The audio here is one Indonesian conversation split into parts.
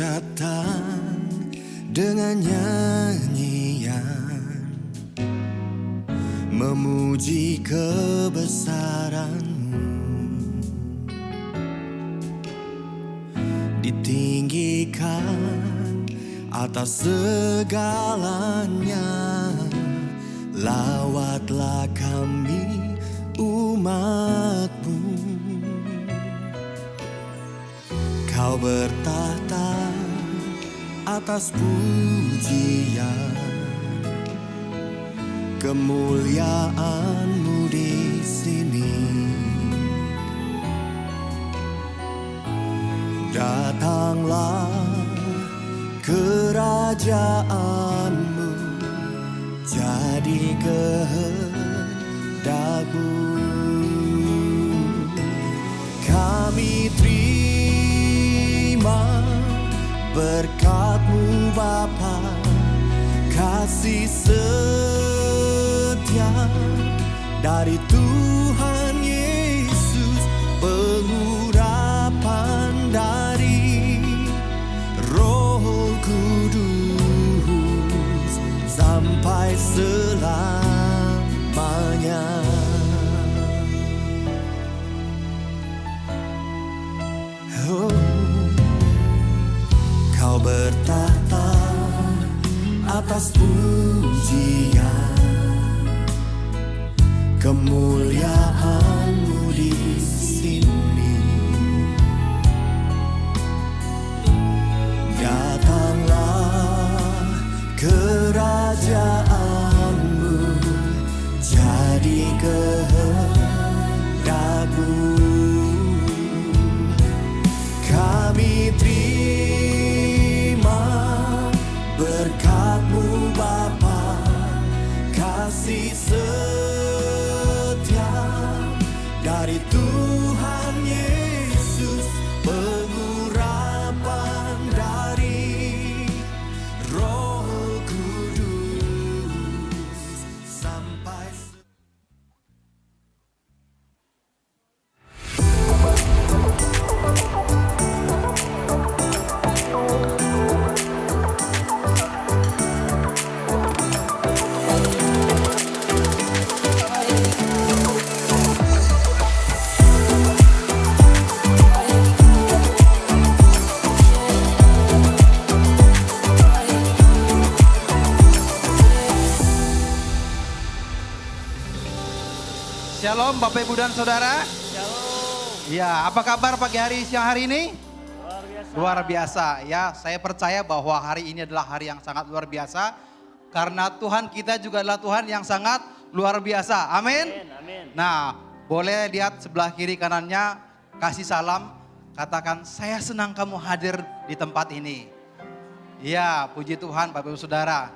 datang dengan nyanyian, memuji kebesaran-Mu, ditinggikan atas segalanya. Lawatlah kami umat-Mu. Kau bertahta atas pujian, kemuliaan-Mu di sini. Datanglah kerajaan-Mu, jadi kehendak-Mu. Kami terima berkat-Mu Bapa, kasih setia dari Tuhan Yesus, pengurapan dari Roh Kudus sampai selamanya. Oh, Kau bertahta atas pujian, kemuliaan-Mu di sini. Datanglah kerajaan-Mu, jadi kehendak-Mu. Kami terima berkat-Mu Bapa, kasih setia dari Tuhan Yesus, pengurapan dari Roh Kudus sampai Shalom Bapak Ibu dan Saudara. Shalom. Ya, apa kabar pagi hari siang hari ini? Luar biasa. Luar biasa. Ya, saya percaya bahwa hari ini adalah hari yang sangat luar biasa. Karena Tuhan kita juga adalah Tuhan yang sangat luar biasa. Amin. Amin. Nah, boleh lihat sebelah kiri kanannya, kasih salam. Katakan, saya senang kamu hadir di tempat ini. Ya, puji Tuhan Bapak Ibu Saudara.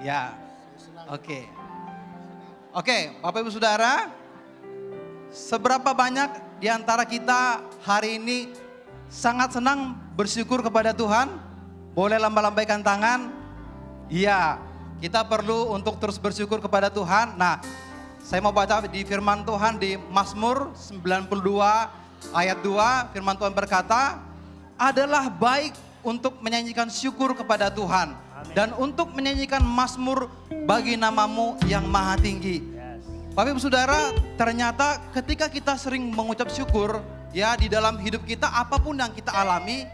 Ya, oke. Oke, Bapak Ibu Saudara, seberapa banyak di antara kita hari ini sangat senang bersyukur kepada Tuhan? Boleh lambaikan tangan. Iya, kita perlu untuk terus bersyukur kepada Tuhan. Nah, saya mau baca di firman Tuhan di Mazmur 92 ayat 2. Firman Tuhan berkata, adalah baik untuk menyanyikan syukur kepada Tuhan. Amin. Dan untuk menyanyikan mazmur bagi nama-Mu yang maha tinggi. Yes. Bapak Ibu Saudara, ternyata ketika kita sering mengucap syukur, ya di dalam hidup kita apapun yang kita alami,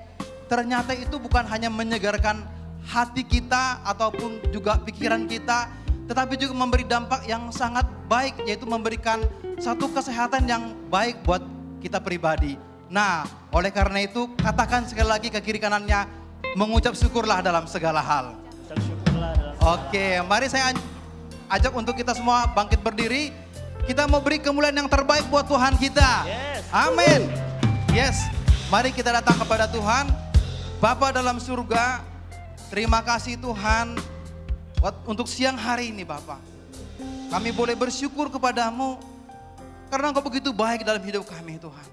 ternyata itu bukan hanya menyegarkan hati kita ataupun juga pikiran kita, tetapi juga memberi dampak yang sangat baik, yaitu memberikan satu kesehatan yang baik buat kita pribadi. Nah, oleh karena itu katakan sekali lagi ke kiri kanannya, mengucap syukurlah dalam segala hal. Bersyukurlah dalam Oke, mari saya ajak untuk kita semua bangkit berdiri. Kita mau beri kemuliaan yang terbaik buat Tuhan kita. Yes. Amin. Yes, mari kita datang kepada Tuhan. Bapa dalam surga, terima kasih Tuhan untuk siang hari ini Bapa. Kami boleh bersyukur kepadamu karena Engkau begitu baik dalam hidup kami Tuhan.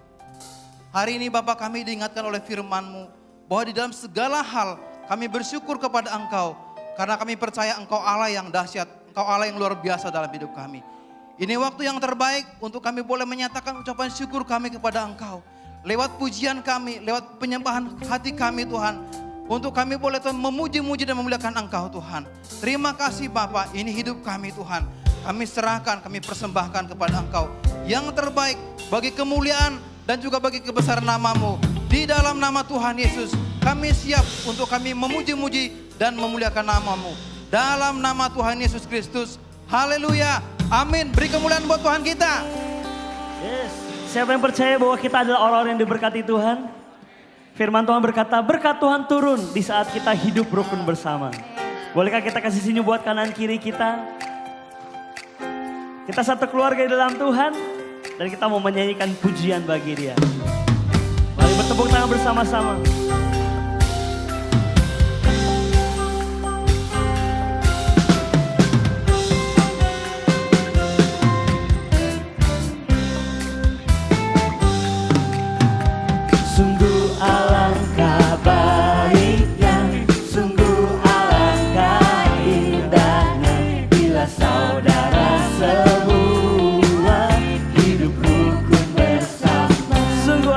Hari ini Bapa, kami diingatkan oleh firman-Mu bahwa di dalam segala hal kami bersyukur kepada Engkau. Karena kami percaya Engkau Allah yang dahsyat, Engkau Allah yang luar biasa dalam hidup kami. Ini waktu yang terbaik untuk kami boleh menyatakan ucapan syukur kami kepada Engkau. Lewat pujian kami, lewat penyembahan hati kami Tuhan. Untuk kami boleh Tuhan memuji-muji dan memuliakan Engkau Tuhan. Terima kasih Bapa, ini hidup kami Tuhan. Kami serahkan, kami persembahkan kepada Engkau. Yang terbaik bagi kemuliaan dan juga bagi kebesaran nama-Mu. Di dalam nama Tuhan Yesus, kami siap untuk kami memuji-muji dan memuliakan nama-Mu. Dalam nama Tuhan Yesus Kristus, haleluya, amin. Beri kemuliaan buat Tuhan kita. Yes. Siapa yang percaya bahwa kita adalah orang-orang yang diberkati Tuhan? Firman Tuhan berkata, berkat Tuhan turun di saat kita hidup rukun bersama. Bolehkah kita kasih senyum buat kanan kiri kita? Kita satu keluarga di dalam Tuhan dan kita mau menyanyikan pujian bagi Dia. Mari bertepuk tangan bersama-sama. Sungguh alangkah baiknya, sungguh alangkah indahnya bila saudara semua hidup rukun bersama. Sungguh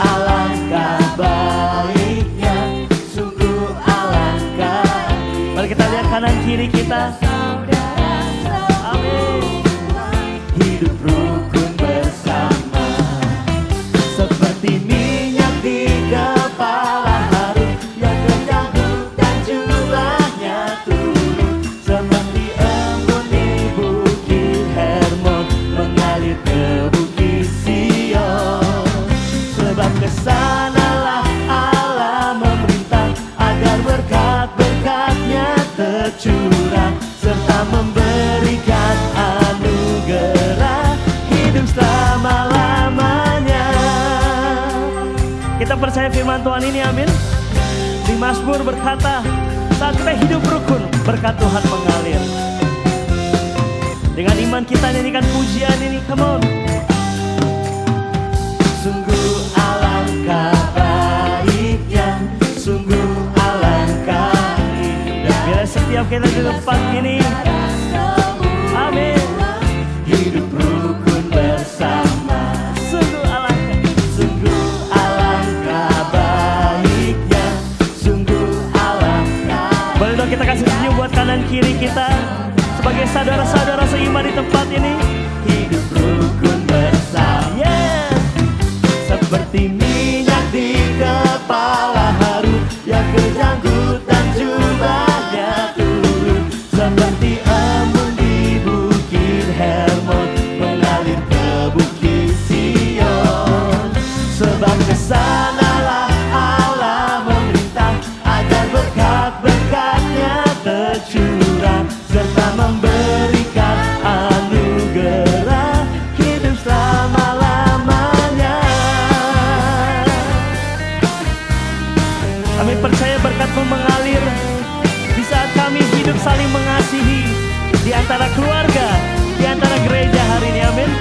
alangkah baiknya, sungguh alangkah. Mari kita lihat kanan kiri kita. Amin. Hidup rukun bersama, seperti minyak di kepala Harun yang kenyangkut dan jumlahnya turun, seperti embun di bukit Hermon mengalir ke bukit Sion. Sebab kesanalah Allah memerintah agar berkat-berkatnya tercurah serta memberikan anugerah hidup selama-lamanya. Kita percaya firman Tuhan ini, amin. Di Mazmur berkata, saat kita hidup rukun, berkat Tuhan mengalir. Dengan iman kita nyanyikan pujian ini, come on. Sungguh alangkah baiknya, sungguh alangkah indah. Biar setiap kita di tempat ini, amin. Hidup rukun bersama, Sungguh alangkah baiknya, sungguh alangkah. boleh dong kita kasih senyum buat kanan kiri kita sebagai saudara-saudara seiman di tempat ini. Hidup rukun bersama, Yes. seperti minyak di kepala Harun yang kejanggut dan jubahnya turun, seperti embun di bukit Hermon mengalir ke bukit Sion. Sebab kesanalah Allah memerintah agar berkat-berkatnya tercurah serta memberikan anugerah hidup selama-lamanya. Kami percaya berkat-Mu mengalir di saat kami hidup saling mengasihi di antara keluarga, di antara gereja hari ini, amin.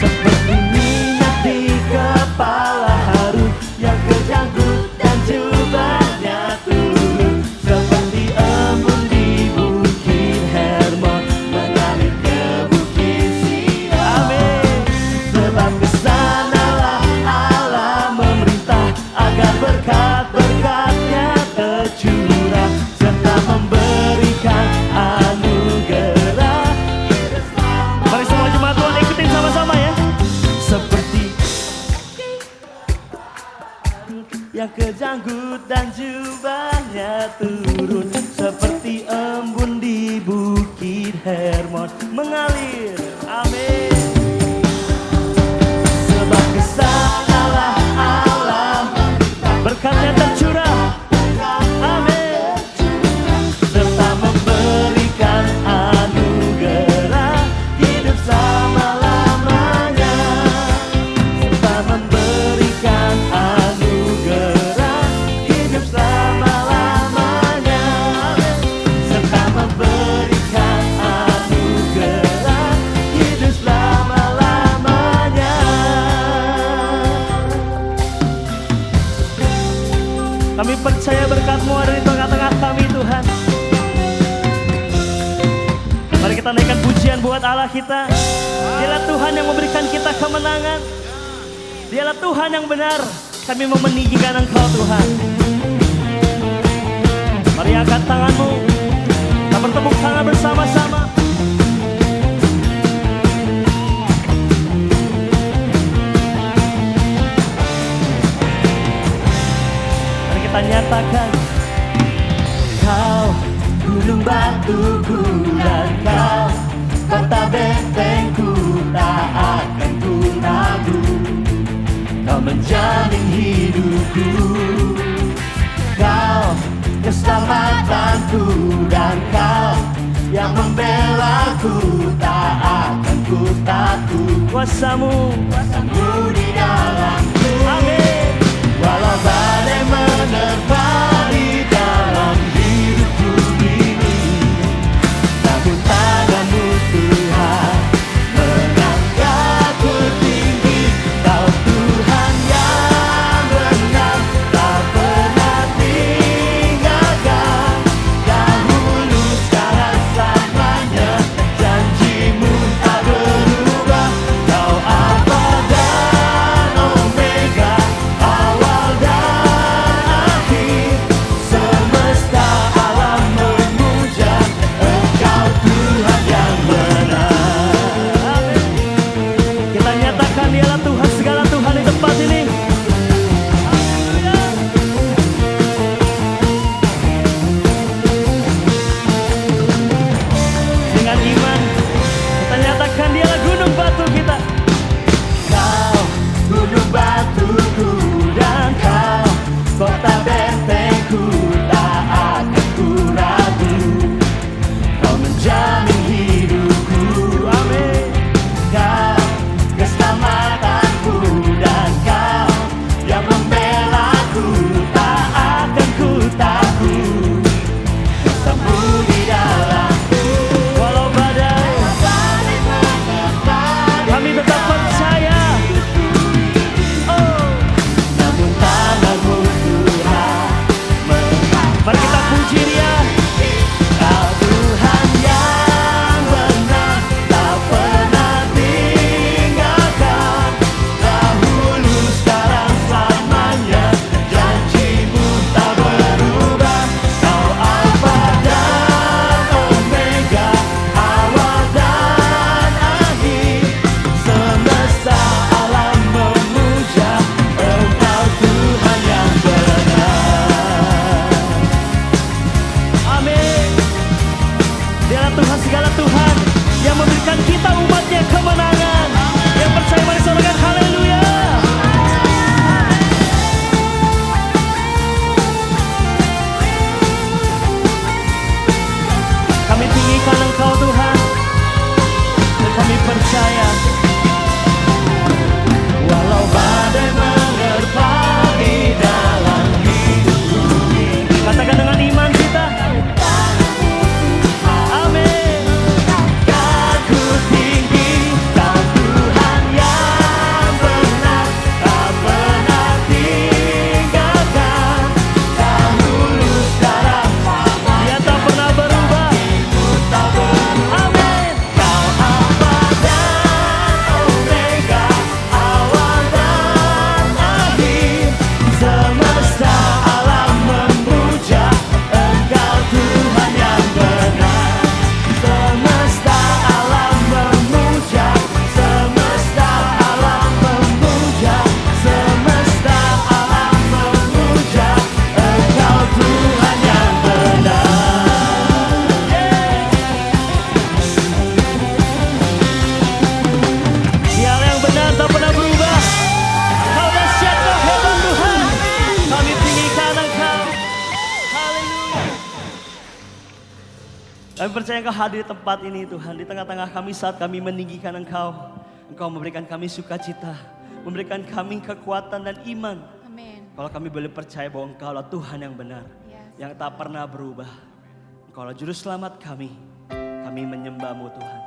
Seperti minyak di kepala Harun yang kejanggut dan jubahnya turun, seperti embun di bukit Hermon mengalir ke bukit Sion. Amin. Sebab kesanalah Allah memerintah agar berkat-berkatnya tercurah serta memberikan anugerah. Mari semua jemaat Tuhan ikutin sama-sama ya. Seperti yang kejanggut dan jubahnya turun, seperti embun di bukit Hermon mengalir. Amin. Sebab kesanalah Allah Berkatnya tercurah. Amin. serta memberikan anugerah hidup selama-lamanya, serta memberikan anugerah hidup selama-lamanya, serta memberikan anugerah hidup selama-lamanya. Kami percaya berkat-Mu ada di tengah-tengah kami, Tuhan. Mari kita naikkan pujian buat Allah kita. Dialah Tuhan yang memberikan kita kemenangan. Dialah Tuhan yang benar. Kami mau meninggikan Engkau Tuhan. Mari angkat tanganmu, kita bertepuk tangan bersama-sama. Mari kita nyatakan, Kau gunung batuku dan Kau kota bentengku, tak akan ku ragu. Kau menjamin hidupku, Kau keselamatanku, dan Kau yang membelaku, tak akan ku takut. Kuasamu di dalamku. Amin. Walau badai menerpa di dalam hidupku ini, namun tanganmu Tuhan mengangkatku tinggi. Kau Tuhan yang benar, tak pernah tinggalkan. Dahulu, sekarang, selamanya, janjimu tak berubah. Kau Alfa dan Omega, awal dan akhir. Semesta alam memuja Engkau Tuhan yang benar. Kita nyatakan Dialah Tuhan, segala Tuhan di tempat ini. Dengan iman kita nyatakan Dialah gunung batu kita. Kau gunung batuku dan Kau kota bentengku, tak akan ku ragu. Kau menjamin hidupku, amin. Kau keselamatanku, dan Kau yang membelaku, tak akan ku takut. Bersamamu di dalamku, walau badai menerpa, kami tetap percaya. Oh, namun tanganmu Tuhan mengangkat. Mari kita puji Dia. Kau Tuhan yang benar, tak pernah tinggalkan. Dahulu, sekarang, selamanya, janjimu tak berubah. Kau Alfa dan Omega, awal dan akhir. Semesta alam memuja Engkau Tuhan yang benar. Amin. Dialah Tuhan, segala Tuhan yang memberikan kita umatnya kemenangan. Yang percaya mari sorakan haleluya. Kami tinggikan Engkau Tuhan, dan kami percaya. Walau badai menerpa di dalam hidupku ini. Katakan dengan iman kita. Amin. Kau tinggi, Kau Tuhan yang benar, tak pernah tinggalkan. Dahulu, sekarang, Dia tak pernah berubah. Amin. Kau Alfa dan Omega, awal dan akhir. Semesta alam memuja Engkau Tuhan yang benar. Semesta alam memuja, semesta alam memuja, semesta alam memuja Engkau Tuhan yang benar. Dialah yang benar, tak pernah berubah. Kau dahsyat, Kau hebat Tuhan. Kami tinggikan Engkau. Haleluya. Kami percaya Engkau hadir di tempat ini Tuhan. Di tengah-tengah kami saat kami meninggikan Engkau. Engkau memberikan kami sukacita, memberikan kami kekuatan dan iman. Amin. Kalau kami boleh percaya bahwa Engkaulah Tuhan yang benar, Yes. yang tak pernah berubah. Engkaulah Juru Selamat kami. Kami menyembah-Mu Tuhan.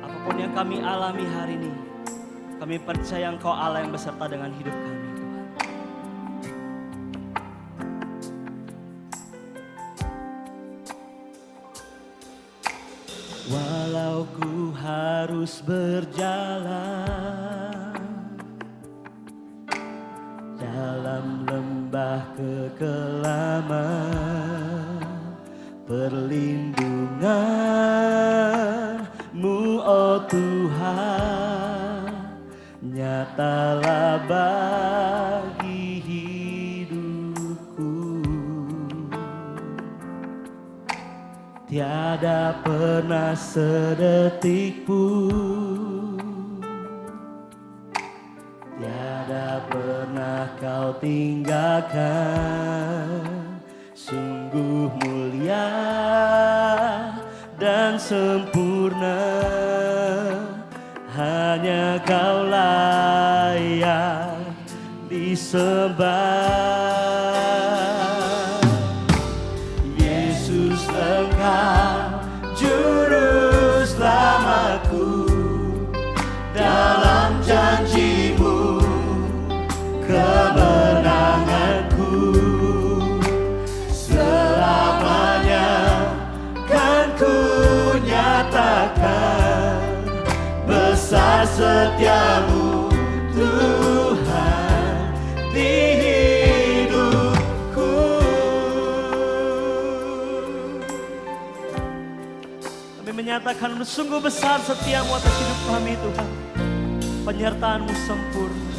Apapun yang kami alami hari ini, Kami percaya Engkau Allah yang beserta dengan hidup kami, Tuhan. Walau ku harus berjalan dalam lembah kekelaman, perlindungan-Mu, oh Tuhan, nyatalah bagi hidupku. Tiada pernah sedetik pun, tiada pernah Kau tinggalkan. Sungguh mulia dan sempurna, hanya Kau layak disembah. Yesus, Engkau juru selamatku, dalam janji-Mu kemenanganku. Selamanya kan ku nyatakan besar setia-Mu, Tuhan, di hidupku. Kami menyatakan sungguh besar setia-Mu atas hidup kami, Tuhan. Penyertaan-Mu sempurna.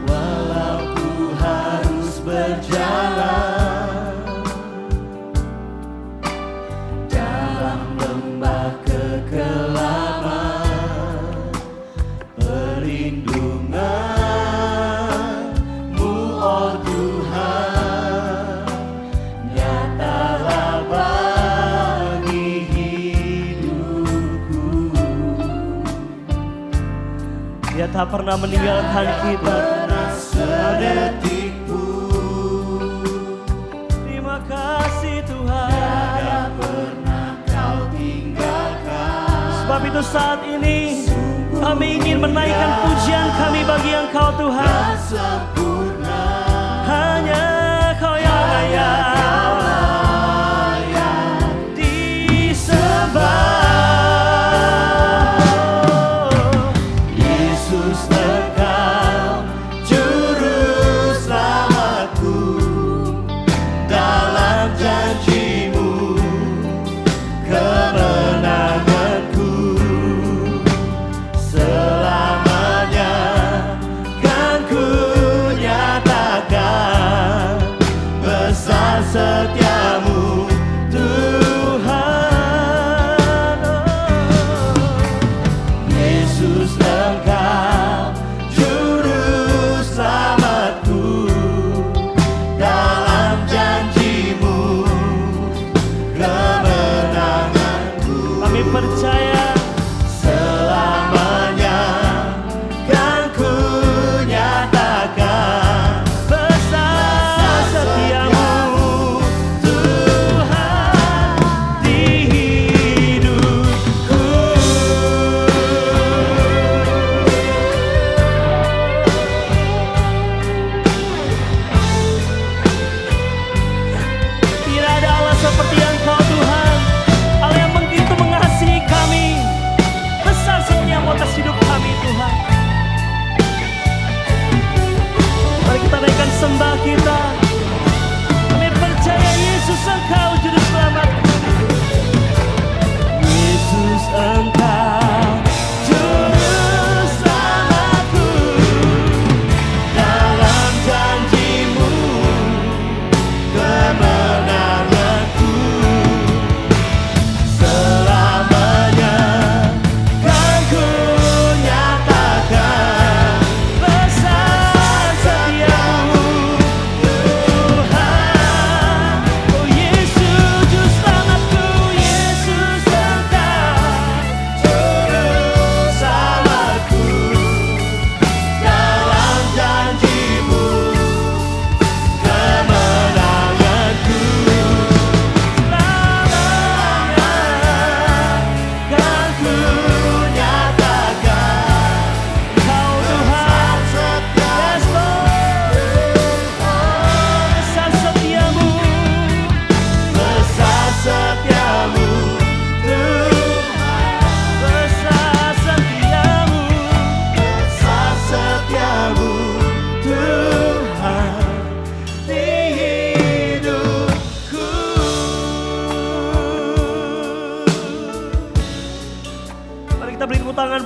Walau ku harus berjalan dalam lembah kekelaman, perlindungan-Mu, oh Tuhan, nyatalah bagi hidupku. Dia tak pernah meninggalkan kita. Sedetik pun, Terima kasih Tuhan. tiada pernah Kau tinggalkan. Sebab itu saat ini kami ingin menaikkan pujian kami bagi Engkau, Tuhan. Sempurna, Hanya Kau yang layak disembah. Yesus, Engkau juru selamatku, dalam janji-Mu kemenanganku. Selamanya kan ku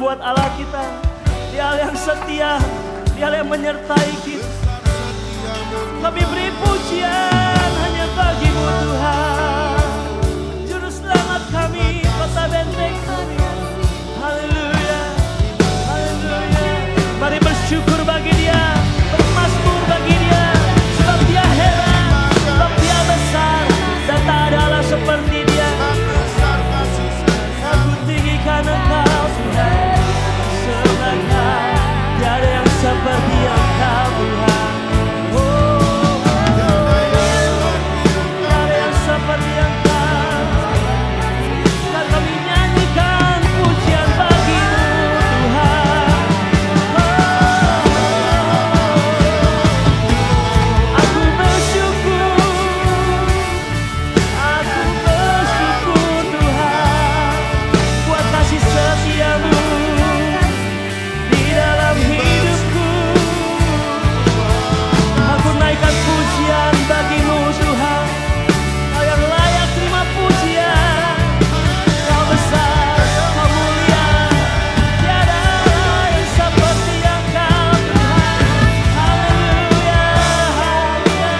buat Allah kita. Dia Allah yang setia, Dia Allah yang menyertai kita. Kami beri pujian hanya bagi-Mu Tuhan, Juru Selamat kami, kota benteng kami. Haleluya, haleluya. Mari bersyukur bagi Dia, bermasmur bagi Dia, sebab Dia hebat, sebab Dia besar, dan tak ada Allah seperti Dia. Aku tinggikan Engkau Tuhan, sebabnya tiada yang seperti Engkau Tuhan. Tiada yang seperti Engkau. Dan kami nyanyikan pujian bagi-Mu Tuhan. Aku bersyukur Tuhan buat kasih setia-Mu di dalam hidupku. Aku naikkan pujian bagi-Mu Tuhan, Kau yang layak terima pujian. Kau besar, Kau mulia, tiada yang seperti Engkau Tuhan. Haleluya, haleluya.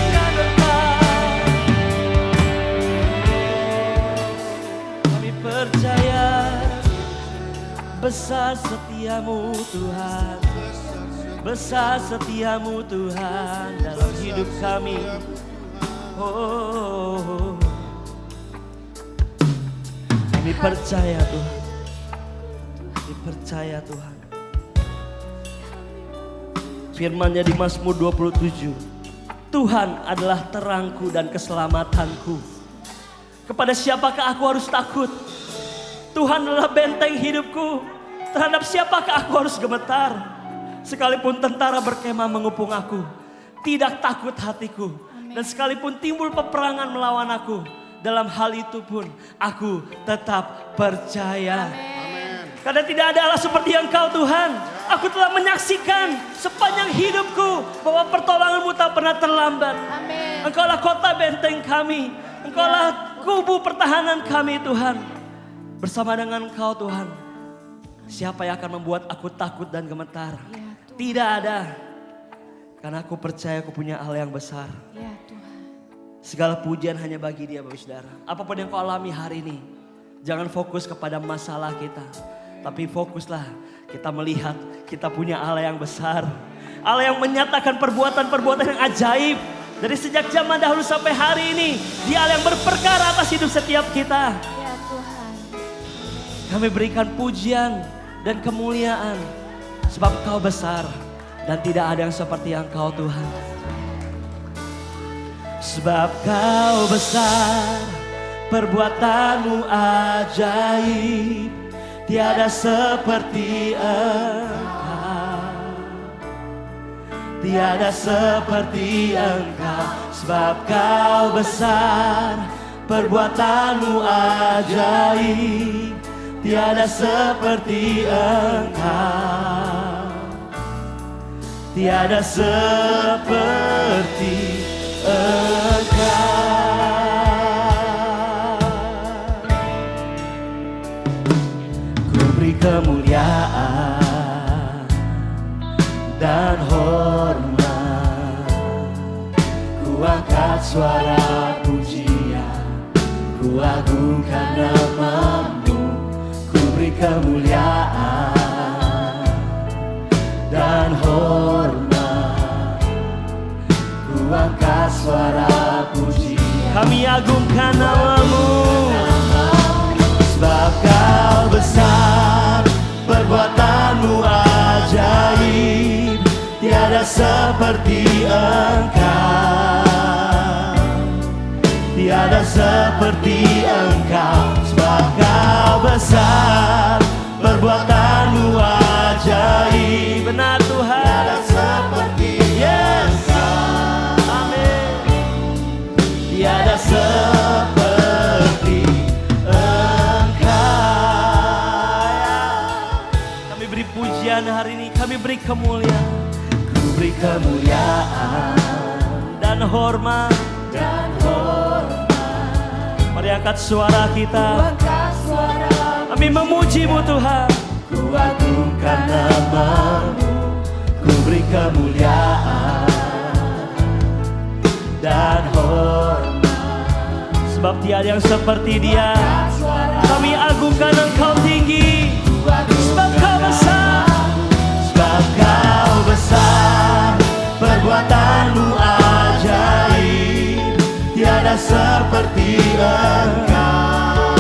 Dan kami percaya besar setia-Mu Tuhan, besar setia-Mu Tuhan dalam hidup kami. Oh, kami percaya Tuhan, kami percaya Tuhan. Firman-Nya di Mazmur 27, Tuhan adalah terangku dan keselamatanku. Kepada siapakah aku harus takut? Tuhan adalah benteng hidupku. Terhadap siapakah aku harus gemetar? Sekalipun tentara berkemah mengepung aku, tidak takut hatiku. Dan sekalipun timbul peperangan melawan aku, dalam hal itu pun aku tetap percaya. Karena tidak ada Allah seperti Engkau Tuhan. Aku telah menyaksikan sepanjang hidupku bahwa pertolongan-Mu tak pernah terlambat. Engkaulah kota benteng kami, Engkaulah kubu pertahanan kami Tuhan. Bersama dengan Engkau Tuhan, siapa yang akan membuat aku takut dan gemetar? Tidak ada. Karena aku percaya aku punya Allah yang besar. Segala pujian hanya bagi Dia, Bapak Saudara. Apapun yang kau alami hari ini, jangan fokus kepada masalah kita, tapi fokuslah kita melihat kita punya Allah yang besar. Allah yang menyatakan perbuatan-perbuatan yang ajaib. Dari sejak zaman dahulu sampai hari ini, Dia Allah yang berperkara atas hidup setiap kita. Kami berikan pujian dan kemuliaan sebab Kau besar dan tidak ada yang seperti Engkau Tuhan. Sebab Kau besar, perbuatan-Mu ajaib, tiada seperti Engkau. Tiada seperti Engkau, sebab Kau besar, perbuatan-Mu ajaib, tiada seperti Engkau. Tiada seperti Engkau. Ku beri kemuliaan dan hormat, ku angkat suara pujian, ku agungkan nama-Mu. Ku beri kemuliaan dan hormat, ku angkat suara pujian. Kami agungkan nama-Mu, sebab Kau besar, perbuatan-Mu ajaib, tiada seperti Engkau. Tiada seperti Engkau, sebab Kau besar, perbuatan-Mu ajaib. Benar Tuhan. Tiada seperti Engkau. Amin. Tiada seperti Engkau. Kami beri pujian hari ini, kami beri kemuliaan. Ku beri kemuliaan dan hormat, Mari angkat suara kita. Angkat suara, Kami memuji-Mu Tuhan. ku agungkan nama-Mu, ku beri kemuliaan dan hormat. Sebab tiada yang seperti Dia. Kami agungkan Engkau tinggi. Sebab Kau besar. Sebab Kau besar, perbuatan-Mu ajaib, tiada seperti Engkau.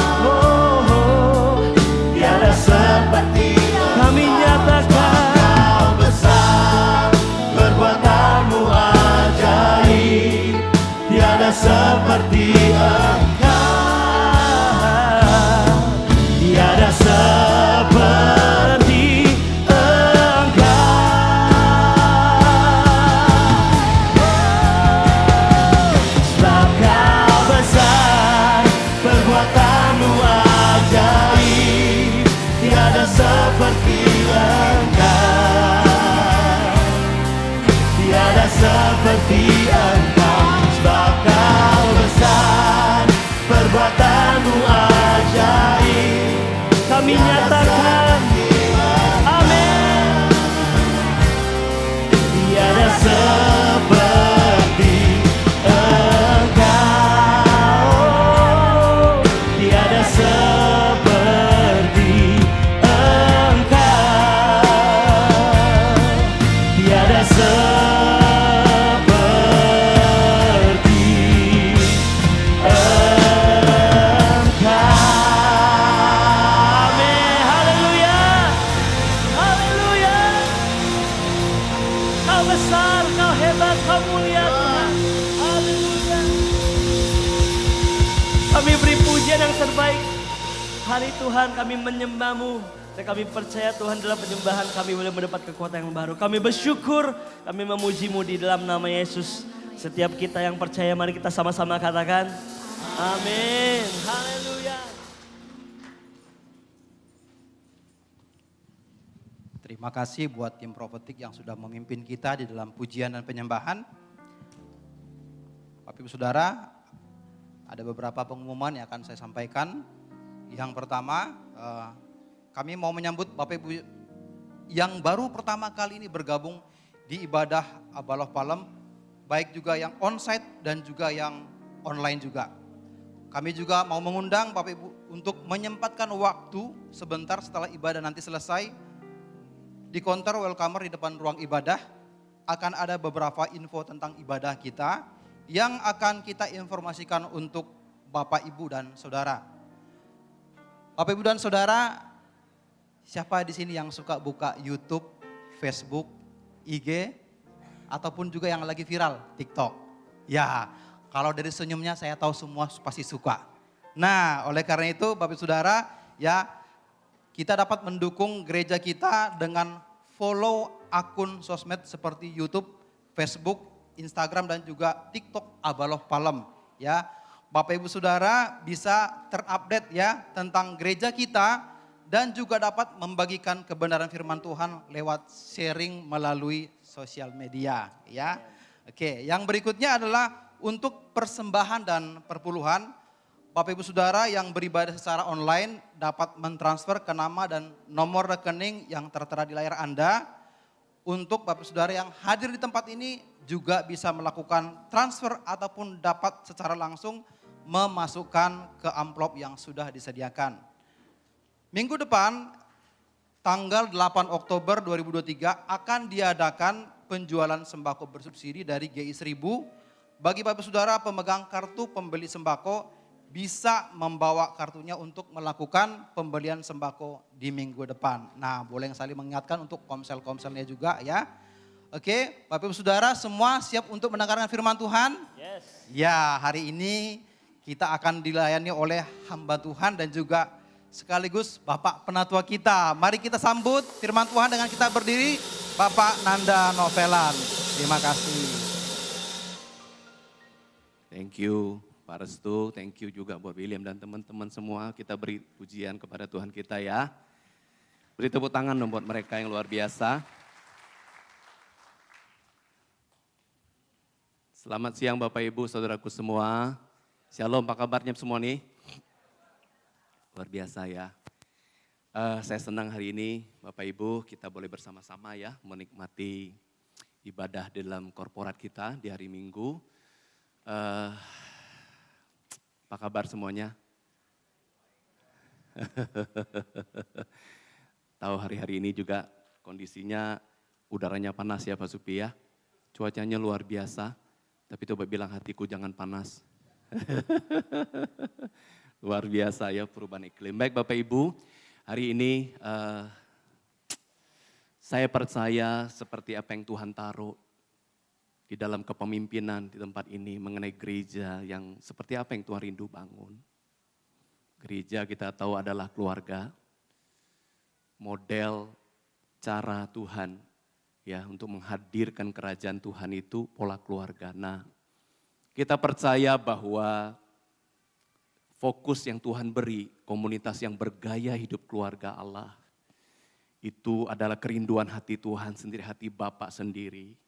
Tiada seperti Engkau. Kami nyatakan. Kau besar, perbuatan-Mu ajaib, tiada seperti Engkau. Tiada seperti sebab Kau besar, perbuatan-Mu ajaib, tiada seperti Engkau. Tiada seperti Engkau. Sebab Kau besar, perbuatan-Mu ajaib. Kami nyatakan. Amin. Tiada seperti Engkau. Tiada seperti Engkau. Tiada seperti Engkau. Amin. Haleluya. Haleluya. Kau besar, Kau hebat, Kau mulia Tuhan. Haleluya. Kami beri pujian yang terbaik. Hari Tuhan kami menyembah-Mu. Dan kami percaya Tuhan dalam penyembahan kami boleh mendapat kekuatan yang baru. Kami bersyukur, kami memuji-Mu di dalam nama Yesus. Setiap kita yang percaya mari kita sama-sama katakan. Amin. Haleluya. Terima kasih buat tim profetik yang sudah memimpin kita di dalam pujian dan penyembahan. Bapak Ibu Saudara, ada beberapa pengumuman yang akan saya sampaikan. Yang pertama, kami mau menyambut Bapak Ibu yang baru pertama kali ini bergabung di ibadah Abaloh Palem, baik juga yang onsite dan juga yang online juga. Kami juga mau mengundang Bapak Ibu untuk menyempatkan waktu sebentar setelah ibadah nanti selesai. Di counter welcomer di depan ruang ibadah akan ada beberapa info tentang ibadah kita yang akan kita informasikan untuk Bapak, Ibu, dan Saudara. Bapak, Ibu, dan Saudara, siapa di sini yang suka buka YouTube, Facebook, IG, ataupun juga yang lagi viral, TikTok? Ya, kalau dari senyumnya saya tahu semua pasti suka. Nah, oleh karena itu Bapak, Ibu, Saudara, ya kita dapat mendukung gereja kita dengan follow akun sosmed seperti YouTube, Facebook, Instagram, dan juga TikTok Abaloh Palem. Ya, Bapak Ibu Saudara bisa terupdate ya tentang gereja kita dan juga dapat membagikan kebenaran firman Tuhan lewat sharing melalui sosial media. Ya, oke. Yang berikutnya adalah untuk persembahan dan perpuluhan. Bapak Ibu Saudara yang beribadah secara online dapat mentransfer ke nama dan nomor rekening yang tertera di layar Anda. Untuk Bapak Ibu Saudara yang hadir di tempat ini juga bisa melakukan transfer ataupun dapat secara langsung memasukkan ke amplop yang sudah disediakan. Minggu depan tanggal 8 Oktober 2023 akan diadakan penjualan sembako bersubsidi dari GI 1000. Bagi Bapak Saudara pemegang kartu pembeli sembako bisa membawa kartunya untuk melakukan pembelian sembako di minggu depan. Nah, boleh yang saling mengingatkan untuk komsel-komselnya juga ya. Oke, Bapak Ibu Saudara semua siap untuk mendengarkan firman Tuhan? Yes. Ya, hari ini kita akan dilayani oleh hamba Tuhan dan juga sekaligus Bapak Penatua kita. Mari kita sambut firman Tuhan dengan kita berdiri, Bapak Nanda Novelan. Terima kasih. Thank you Pak Restu, thank you juga buat William dan teman-teman semua. Kita beri pujian kepada Tuhan kita ya. Beri tepuk tangan dong buat mereka yang luar biasa. Selamat siang Bapak Ibu Saudaraku semua. Shalom, apa kabarnya semua nih? Luar biasa ya. Saya senang hari ini Bapak Ibu kita boleh bersama-sama ya menikmati ibadah dalam korporat kita di hari Minggu. Apa kabar semuanya? Tahu hari-hari ini juga kondisinya udaranya panas ya Pak Supi ya. Cuacanya luar biasa, tapi coba bilang hatiku jangan panas. Luar biasa ya perubahan iklim. Baik Bapak Ibu, hari ini saya percaya seperti apa yang Tuhan taruh di dalam kepemimpinan di tempat ini mengenai gereja yang seperti apa yang Tuhan rindu bangun. Gereja kita tahu adalah keluarga, model cara Tuhan ya untuk menghadirkan kerajaan Tuhan itu pola keluarga. Nah, kita percaya bahwa fokus yang Tuhan beri, komunitas yang bergaya hidup keluarga Allah, itu adalah kerinduan hati Tuhan sendiri, hati Bapa sendiri.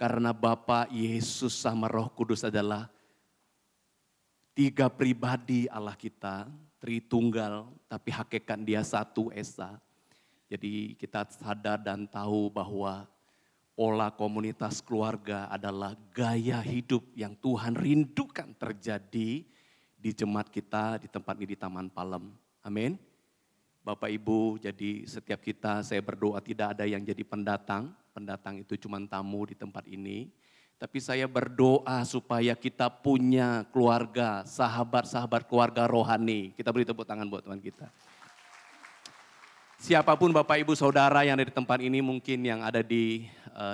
Karena Bapa, Yesus sama Roh Kudus adalah 3 pribadi Allah kita, Tritunggal, tapi hakikat dia satu Esa. Jadi kita sadar dan tahu bahwa pola komunitas keluarga adalah gaya hidup yang Tuhan rindukan terjadi di jemaat kita, di tempat ini di Taman Palem. Amin. Bapak Ibu, jadi setiap kita saya berdoa tidak ada yang jadi pendatang. Pendatang itu cuma tamu di tempat ini. Tapi saya berdoa supaya kita punya keluarga, sahabat-sahabat keluarga rohani. Kita beri tepuk tangan buat Tuhan kita. Siapapun Bapak Ibu Saudara yang ada di tempat ini mungkin yang ada di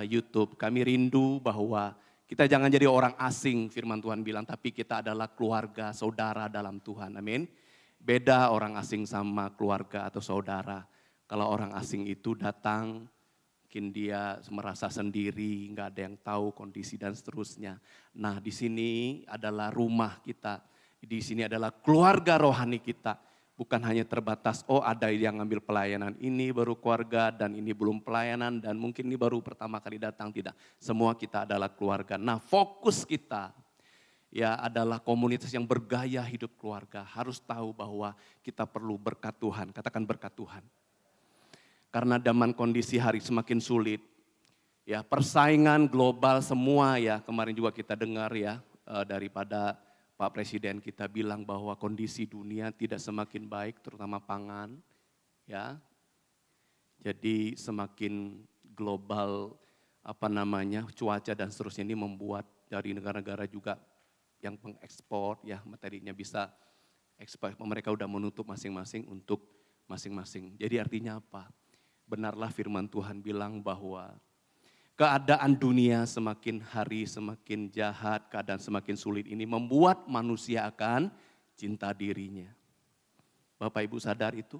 YouTube. Kami rindu bahwa kita jangan jadi orang asing firman Tuhan bilang. Tapi kita adalah keluarga saudara dalam Tuhan. Amin. Beda orang asing sama keluarga atau saudara. Kalau orang asing itu datang mungkin dia merasa sendiri, nggak ada yang tahu kondisi dan seterusnya. Nah di sini adalah rumah kita. Di sini adalah keluarga rohani kita. Bukan hanya terbatas, oh ada yang ngambil pelayanan ini baru keluarga dan ini belum pelayanan dan mungkin ini baru pertama kali datang. Tidak, semua kita adalah keluarga. Nah fokus kita ya adalah komunitas yang bergaya hidup keluarga. Harus tahu bahwa kita perlu berkat Tuhan, katakan berkat Tuhan. Karena zaman kondisi hari semakin sulit, ya persaingan global semua ya kemarin juga kita dengar ya daripada Pak Presiden kita bilang bahwa kondisi dunia tidak semakin baik, terutama pangan, ya. Jadi semakin global cuaca dan seterusnya ini membuat dari negara-negara juga yang pengekspor ya materinya bisa ekspor, mereka udah menutup masing-masing untuk masing-masing. Jadi artinya apa? Benarlah firman Tuhan bilang bahwa keadaan dunia semakin hari semakin jahat, keadaan semakin sulit ini membuat manusia akan cinta dirinya. Bapak Ibu sadar itu?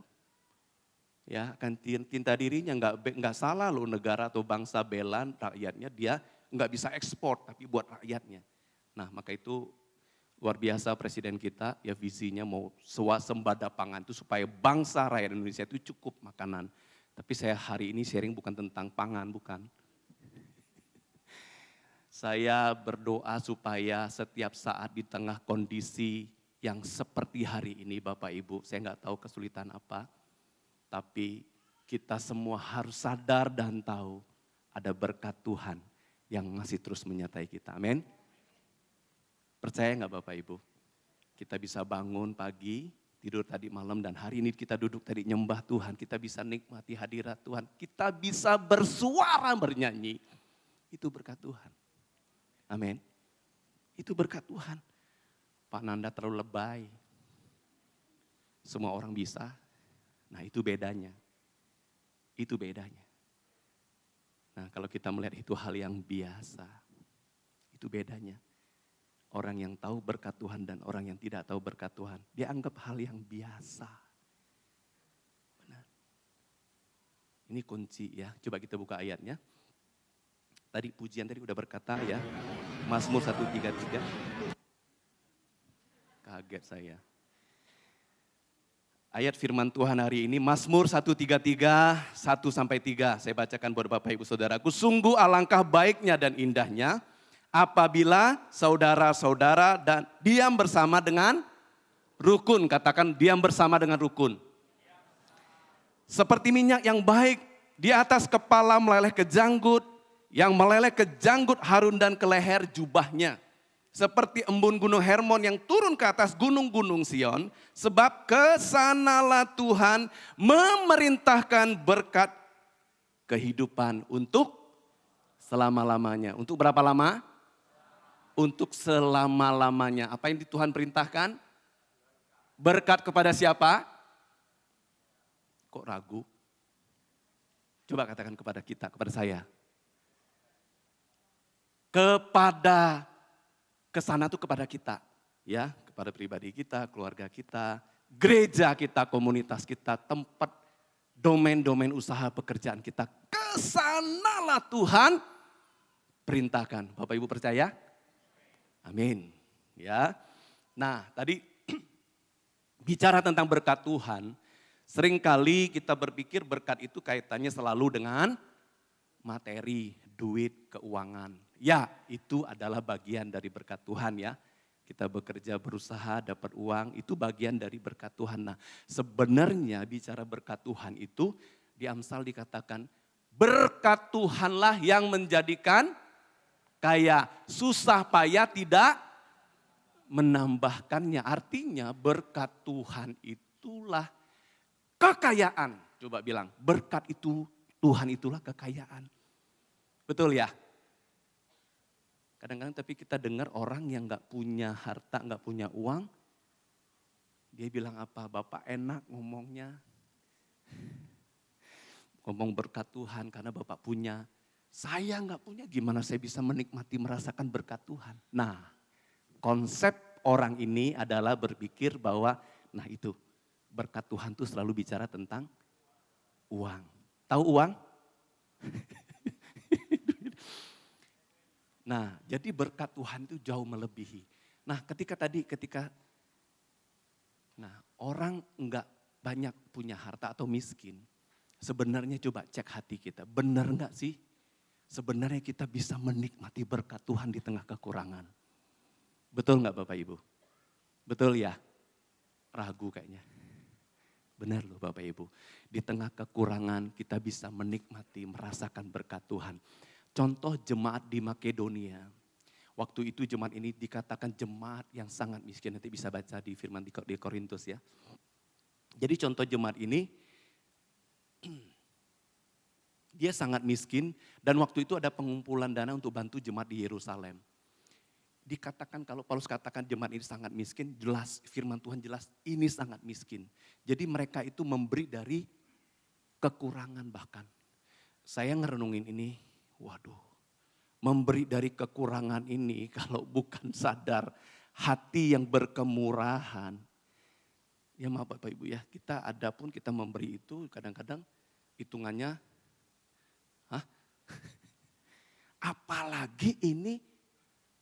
Ya, akan cinta dirinya nggak salah loh negara atau bangsa bela rakyatnya, dia nggak bisa ekspor tapi buat rakyatnya. Nah maka itu luar biasa presiden kita ya visinya mau swasembada pangan itu supaya bangsa rakyat Indonesia itu cukup makanan. Tapi saya hari ini sharing bukan tentang pangan, bukan. Saya berdoa supaya setiap saat di tengah kondisi yang seperti hari ini Bapak Ibu, saya nggak tahu kesulitan apa, tapi kita semua harus sadar dan tahu ada berkat Tuhan yang masih terus menyertai kita, amin. Percaya nggak Bapak Ibu? Kita bisa bangun pagi, tidur tadi malam dan hari ini kita duduk tadi nyembah Tuhan. Kita bisa nikmati hadirat Tuhan. Kita bisa bersuara bernyanyi. Itu berkat Tuhan. Amin. Itu berkat Tuhan. Pak Nanda terlalu lebay. Semua orang bisa. Nah itu bedanya. Itu bedanya. Nah kalau kita melihat itu hal yang biasa. Itu bedanya. Orang yang tahu berkat Tuhan dan orang yang tidak tahu berkat Tuhan. Dia anggap hal yang biasa. Benar. Ini kunci ya. Coba kita buka ayatnya. Tadi pujian tadi udah berkata ya. Mazmur 133. Kaget saya. Ayat firman Tuhan hari ini Mazmur 133, 1-3. Saya bacakan buat Bapak Ibu Saudaraku. Sungguh alangkah baiknya dan indahnya apabila saudara-saudara dan diam bersama dengan Rukun, katakan diam bersama dengan rukun. Seperti minyak yang baik di atas kepala meleleh ke janggut, yang meleleh ke janggut Harun dan ke leher jubahnya. Seperti embun gunung Hermon yang turun ke atas gunung-gunung Sion, sebab kesanalah Tuhan memerintahkan berkat kehidupan untuk selama-lamanya. Untuk berapa lama? Untuk selama-lamanya. Apa yang Tuhan perintahkan? Berkat kepada siapa? Kok ragu? Coba katakan kepada kita, kepada saya. Kepada kesana tuh kepada kita, ya, kepada pribadi kita, keluarga kita, gereja kita, komunitas kita, tempat domain-domain usaha pekerjaan kita. Kesanalah Tuhan perintahkan. Bapak Ibu percaya? Amin. Ya. Nah, tadi bicara tentang berkat Tuhan, seringkali kita berpikir berkat itu kaitannya selalu dengan materi, duit, keuangan. Ya, itu adalah bagian dari berkat Tuhan ya. Kita bekerja, berusaha, dapat uang, itu bagian dari berkat Tuhan. Nah, sebenarnya bicara berkat Tuhan itu di Amsal dikatakan berkat Tuhanlah yang menjadikan kaya, susah payah tidak menambahkannya. Artinya berkat Tuhan itulah kekayaan. Coba bilang, berkat itu Tuhan itulah kekayaan. Betul ya? Kadang-kadang tapi kita dengar orang yang gak punya harta, gak punya uang. Dia bilang apa? Bapak enak ngomongnya. Ngomong berkat Tuhan karena Bapak punya. Saya gak punya, gimana saya bisa menikmati, merasakan berkat Tuhan. Nah, konsep orang ini adalah berpikir bahwa, nah itu, berkat Tuhan itu selalu bicara tentang uang. Tahu uang? Nah, jadi berkat Tuhan itu jauh melebihi. Nah, ketika orang enggak banyak punya harta atau miskin, sebenarnya coba cek hati kita, benar enggak sih? Sebenarnya kita bisa menikmati berkat Tuhan di tengah kekurangan. Betul enggak Bapak Ibu? Betul ya? Ragu kayaknya. Benar loh Bapak Ibu. Di tengah kekurangan kita bisa menikmati, merasakan berkat Tuhan. Contoh jemaat di Makedonia. Waktu itu jemaat ini dikatakan jemaat yang sangat miskin. Nanti bisa baca di firman di Korintus ya. Jadi contoh jemaat ini, dia sangat miskin dan waktu itu ada pengumpulan dana untuk bantu jemaat di Yerusalem. Dikatakan kalau Paulus katakan jemaat ini sangat miskin, jelas firman Tuhan jelas ini sangat miskin. Jadi mereka itu memberi dari kekurangan bahkan. Saya ngerenungin ini, waduh, memberi dari kekurangan ini kalau bukan sadar hati yang berkemurahan. Ya maaf Bapak Ibu ya, kita ada pun kita memberi itu kadang-kadang hitungannya, apalagi ini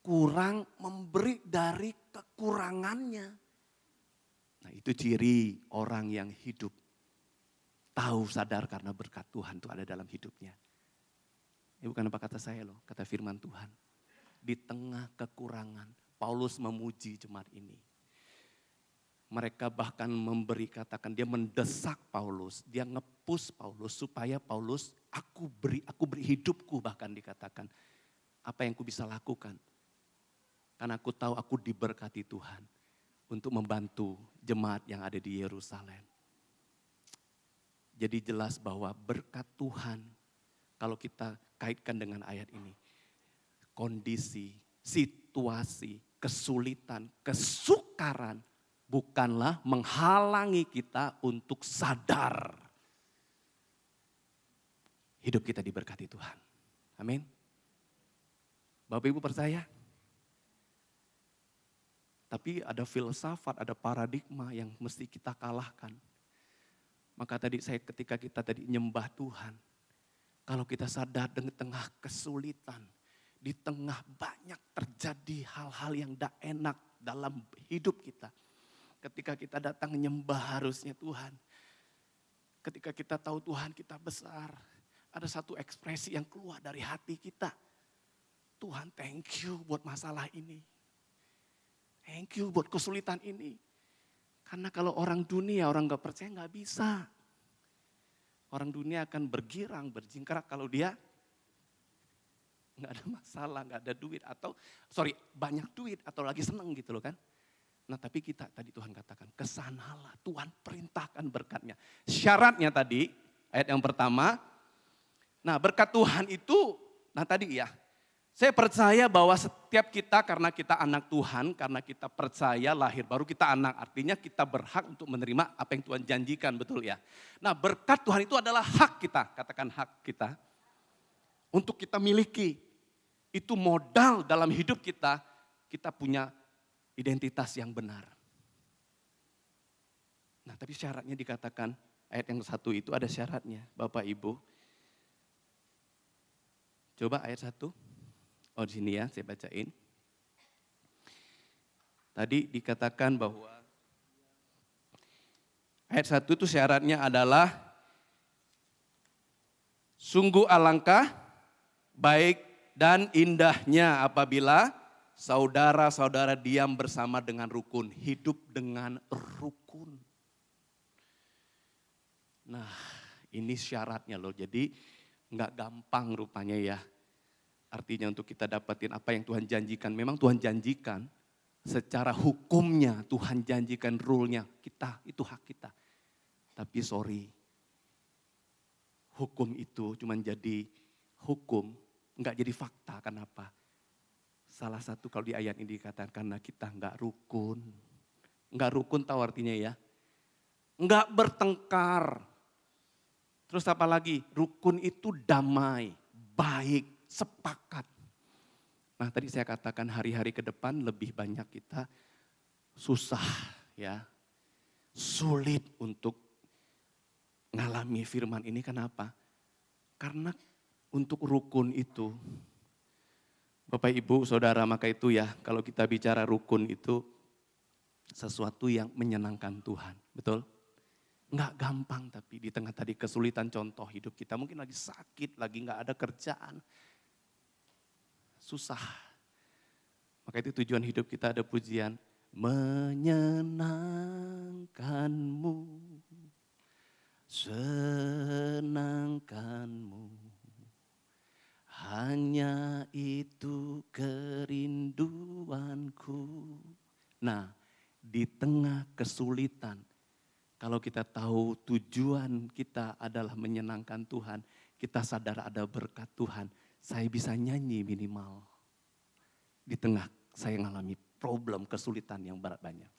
kurang memberi dari kekurangannya. Nah itu ciri orang yang hidup tahu sadar karena berkat Tuhan itu ada dalam hidupnya. Ini bukan apa kata saya loh, kata firman Tuhan. Di tengah kekurangan, Paulus memuji jemaat ini. Mereka bahkan memberi, katakan dia mendesak Paulus, dia ngepus Paulus supaya Paulus, aku beri hidupku bahkan dikatakan. Apa yang aku bisa lakukan? Karena aku tahu aku diberkati Tuhan untuk membantu jemaat yang ada di Yerusalem. Jadi jelas bahwa berkat Tuhan, kalau kita kaitkan dengan ayat ini, kondisi, situasi, kesulitan, kesukaran bukanlah menghalangi kita untuk sadar hidup kita diberkati Tuhan. Amin. Bapak Ibu percaya? Tapi ada filsafat, ada paradigma yang mesti kita kalahkan. Maka tadi ketika kita tadi nyembah Tuhan, kalau kita sadar di tengah kesulitan, di tengah banyak terjadi hal-hal yang tidak enak dalam hidup kita. Ketika kita datang nyembah harusnya Tuhan. Ketika kita tahu Tuhan kita besar, ada satu ekspresi yang keluar dari hati kita. Tuhan thank you buat masalah ini. Thank you buat kesulitan ini. Karena kalau orang dunia, orang gak percaya gak bisa. Orang dunia akan bergirang, berjingkrak kalau dia gak ada masalah, gak ada duit. Atau banyak duit atau lagi seneng gitu loh kan. Nah tapi kita tadi Tuhan katakan, kesanalah Tuhan perintahkan berkatnya. Syaratnya tadi, ayat yang pertama. Nah berkat Tuhan itu, nah tadi ya. Saya percaya bahwa setiap kita karena kita anak Tuhan, karena kita percaya lahir baru kita anak. Artinya kita berhak untuk menerima apa yang Tuhan janjikan, betul ya. Nah berkat Tuhan itu adalah hak kita, katakan hak kita. Untuk kita miliki, itu modal dalam hidup kita, kita punya identitas yang benar. Nah tapi syaratnya dikatakan, ayat yang 1 itu ada syaratnya Bapak Ibu. Coba ayat 1. Oh di sini ya, saya bacain. Tadi dikatakan bahwa ayat 1 itu syaratnya adalah sungguh alangkah baik dan indahnya apabila saudara-saudara diam bersama dengan rukun, hidup dengan rukun. Nah, ini syaratnya loh. Jadi nggak gampang rupanya ya. Artinya untuk kita dapatin apa yang Tuhan janjikan. Memang Tuhan janjikan secara hukumnya Tuhan janjikan rule-nya. Kita, itu hak kita. Tapi sorry, hukum itu cuma jadi hukum, enggak jadi fakta. Kenapa? Salah satu kalau di ayat ini dikatakan karena kita enggak rukun. Enggak rukun tahu artinya ya? Enggak bertengkar. Terus apa lagi? Rukun itu damai, baik, sepakat. Nah tadi saya katakan hari-hari ke depan lebih banyak kita susah ya. Sulit untuk ngalami firman ini. Kenapa? Karena untuk rukun itu, Bapak Ibu Saudara, maka itu ya kalau kita bicara rukun itu sesuatu yang menyenangkan Tuhan. Betul? Enggak gampang tapi di tengah tadi kesulitan contoh hidup kita. Mungkin lagi sakit, lagi enggak ada kerjaan. Susah. Maka itu tujuan hidup kita ada pujian. Menyenangkanmu, senangkanmu, hanya itu kerinduanku. Nah, di tengah kesulitan, kalau kita tahu tujuan kita adalah menyenangkan Tuhan, kita sadar ada berkat Tuhan, saya bisa nyanyi minimal. Di tengah saya mengalami problem, kesulitan yang berat banyak.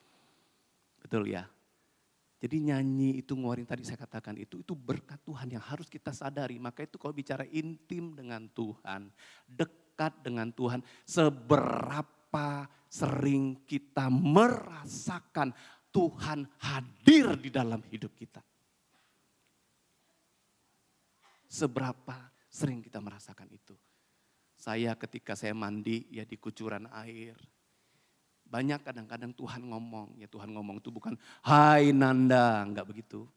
Betul ya? Jadi nyanyi itu ngeluarin tadi saya katakan itu berkat Tuhan yang harus kita sadari. Maka itu kalau bicara intim dengan Tuhan, dekat dengan Tuhan, seberapa sering kita merasakan Tuhan hadir di dalam hidup kita. Seberapa sering kita merasakan itu. Saya ketika saya mandi ya di kucuran air. Banyak kadang-kadang Tuhan ngomong. Ya Tuhan ngomong itu bukan hai Nanda. Enggak begitu.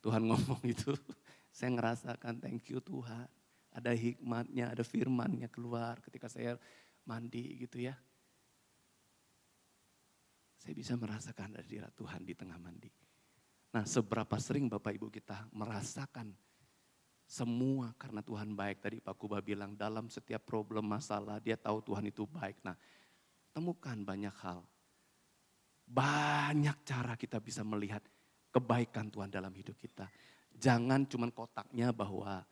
Tuhan ngomong itu saya ngerasakan thank you Tuhan. Ada hikmatnya, ada firmannya keluar ketika saya mandi gitu ya. Saya bisa merasakan hadirat Tuhan di tengah mandi. Nah seberapa sering Bapak Ibu kita merasakan semua karena Tuhan baik. Tadi Pak Kuba bilang dalam setiap problem masalah dia tahu Tuhan itu baik. Nah temukan banyak hal. Banyak cara kita bisa melihat kebaikan Tuhan dalam hidup kita. Jangan cuma kotaknya bahwa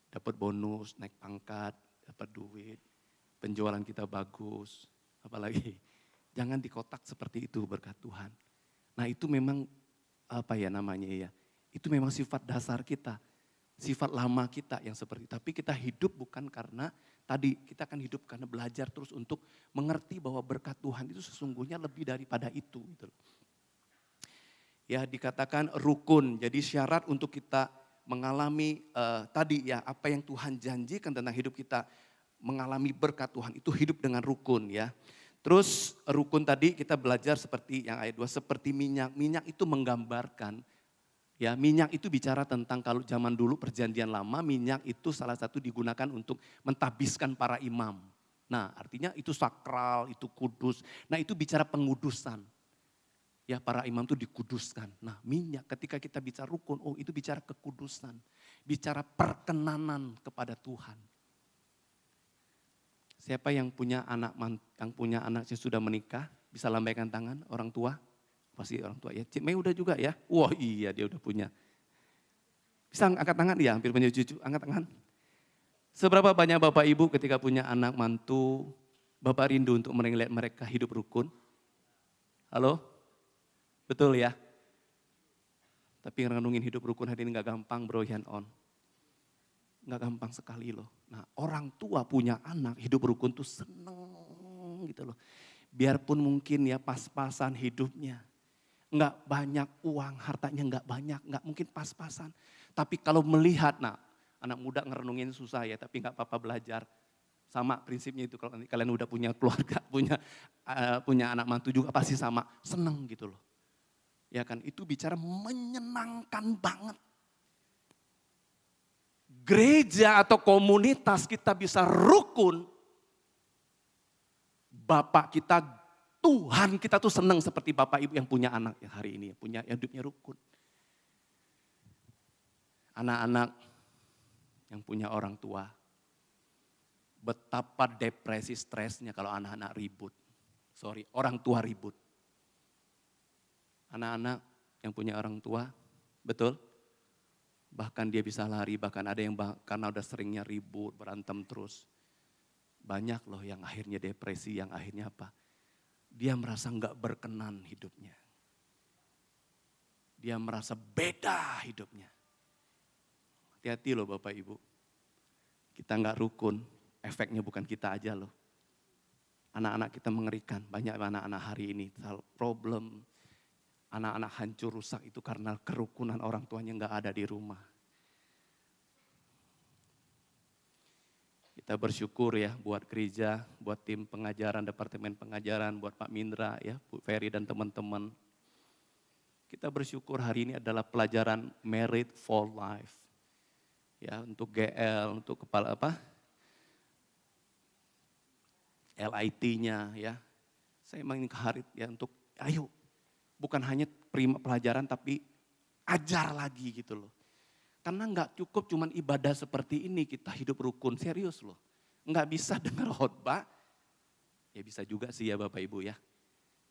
dapat bonus, naik pangkat, dapat duit, penjualan kita bagus. Apalagi jangan di kotak seperti itu berkat Tuhan. Nah itu memang apa ya namanya ya. Itu memang sifat dasar kita. Sifat lama kita yang seperti itu. Tapi kita hidup bukan karena tadi kita akan hidup karena belajar terus untuk mengerti bahwa berkat Tuhan itu sesungguhnya lebih daripada itu. Gitu. Ya dikatakan rukun. Jadi syarat untuk kita mengalami tadi ya apa yang Tuhan janjikan tentang hidup kita. Mengalami berkat Tuhan itu hidup dengan rukun ya. Terus rukun tadi kita belajar seperti yang ayat 2 seperti minyak. Minyak itu menggambarkan. Ya, minyak itu bicara tentang kalau zaman dulu perjanjian lama, minyak itu salah satu digunakan untuk mentabiskan para imam. Nah, artinya itu sakral, itu kudus. Nah, itu bicara pengudusan. Ya, para imam itu dikuduskan. Nah, minyak ketika kita bicara rukun, oh itu bicara kekudusan. Bicara perkenanan kepada Tuhan. Siapa yang punya anak yang sudah menikah, bisa lambaikan tangan, orang tua? Pasti orang tua ya. Cik Mei udah juga ya? Wah iya, dia udah punya. Bisa angkat tangan? Ya, hampir punya cucu. Angkat tangan. Seberapa banyak Bapak Ibu ketika punya anak mantu, Bapak rindu untuk melihat mereka hidup rukun? Halo? Betul ya? Tapi renungin hidup rukun hari ini gak gampang bro, hand on. Gak gampang sekali loh. Nah, orang tua punya anak hidup rukun tuh seneng gitu loh. Biarpun mungkin ya pas-pasan hidupnya. Gak banyak uang, hartanya gak banyak, gak mungkin pas-pasan. Tapi kalau melihat, nah anak muda ngerenungin susah ya, tapi gak apa-apa belajar. Sama prinsipnya itu kalau nanti kalian udah punya keluarga, punya anak mantu juga pasti sama. Seneng gitu loh. Ya kan, itu bicara menyenangkan banget. Gereja atau komunitas kita bisa rukun. Bapak kita, Tuhan kita tuh senang seperti Bapak Ibu yang punya anak yang hari ini, punya hidupnya rukun. Anak-anak yang punya orang tua, betapa depresi stresnya kalau anak-anak ribut. Orang tua ribut. Anak-anak yang punya orang tua, betul? Bahkan dia bisa lari, bahkan ada yang karena udah seringnya ribut, berantem terus. Banyak loh yang akhirnya depresi, yang akhirnya apa? Dia merasa enggak berkenan hidupnya. Dia merasa beda hidupnya. Hati-hati loh Bapak Ibu. Kita enggak rukun, efeknya bukan kita aja loh. Anak-anak kita mengerikan, banyak anak-anak hari ini problem. Anak-anak hancur rusak itu karena kerukunan orang tuanya enggak ada di rumah. Kita bersyukur ya buat gereja, buat tim pengajaran, departemen pengajaran, buat Pak Mindra ya, Bu Ferry dan teman-teman. Kita bersyukur hari ini adalah pelajaran Married for Life. Ya, untuk GL, untuk kepala apa? LIT-nya ya. Saya mengingat ya untuk ayo bukan hanya pelajaran tapi ajar lagi gitu loh. Karena enggak cukup cuman ibadah seperti ini kita hidup rukun, serius loh. Enggak bisa dengar khotbah, ya bisa juga sih ya Bapak Ibu ya.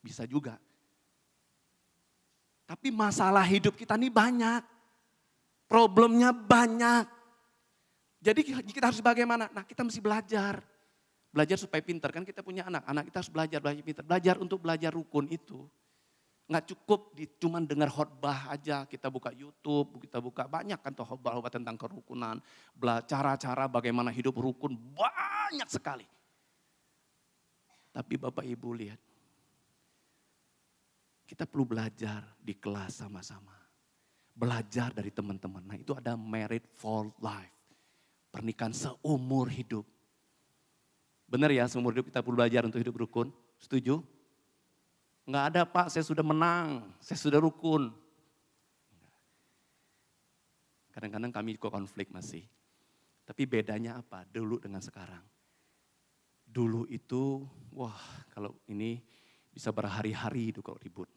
Bisa juga. Tapi masalah hidup kita ini banyak. Problemnya banyak. Jadi kita harus bagaimana? Nah kita mesti belajar. Belajar supaya pintar, kan kita punya anak kita harus belajar pintar. Belajar untuk belajar rukun itu. Nggak cukup cuman dengar khotbah aja, kita buka YouTube, kita buka banyak kan tuh khotbah tentang kerukunan, cara-cara bagaimana hidup rukun, banyak sekali. Tapi Bapak Ibu lihat, kita perlu belajar di kelas sama-sama. Belajar dari teman-teman, nah itu ada Married for Life, pernikahan seumur hidup. Benar ya, seumur hidup kita perlu belajar untuk hidup rukun, setuju? Enggak ada Pak, saya sudah menang, saya sudah rukun. Kadang-kadang kami kok konflik masih. Tapi bedanya apa dulu dengan sekarang? Dulu itu, wah kalau ini bisa berhari-hari itu kalau ribut.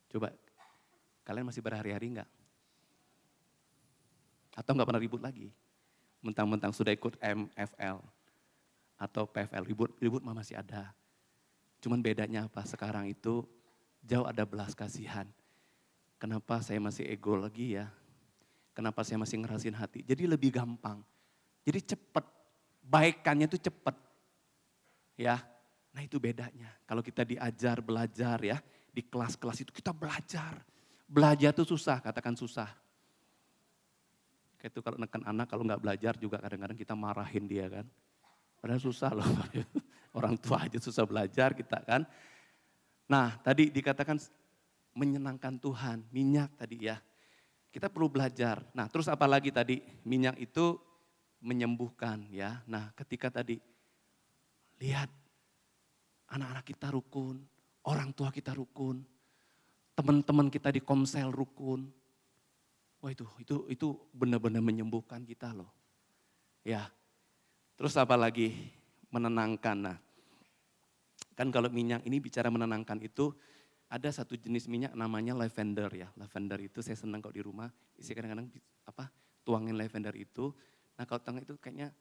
Coba, kalian masih berhari-hari enggak? Atau enggak pernah ribut lagi? Mentang-mentang sudah ikut MFL atau PFL, ribut mah masih ada. Cuman bedanya apa? Sekarang itu jauh ada belas kasihan. Kenapa saya masih ego lagi ya? Kenapa saya masih ngerasin hati? Jadi lebih gampang. Jadi cepat. Baikannya itu cepat. Ya. Nah itu bedanya. Kalau kita diajar, belajar ya. Di kelas-kelas itu kita belajar. Belajar itu susah, katakan susah. Kayak itu kalau neken anak, kalau nggak belajar juga kadang-kadang kita marahin dia kan. Padahal susah loh. Orang tua aja susah belajar kita kan. Nah tadi dikatakan menyenangkan Tuhan, minyak tadi ya. Kita perlu belajar. Nah terus apa lagi tadi, minyak itu menyembuhkan ya. Nah ketika tadi lihat anak-anak kita rukun, orang tua kita rukun, teman-teman kita di komsel rukun. Wah itu benar-benar menyembuhkan kita loh. Ya. Terus apa lagi? Menenangkan. Nah, kan kalau minyak ini bicara menenangkan itu ada satu jenis minyak namanya lavender ya. Lavender itu saya senang kalau di rumah, isi kadang-kadang tuangin lavender itu. Nah kalau tuang itu kayaknya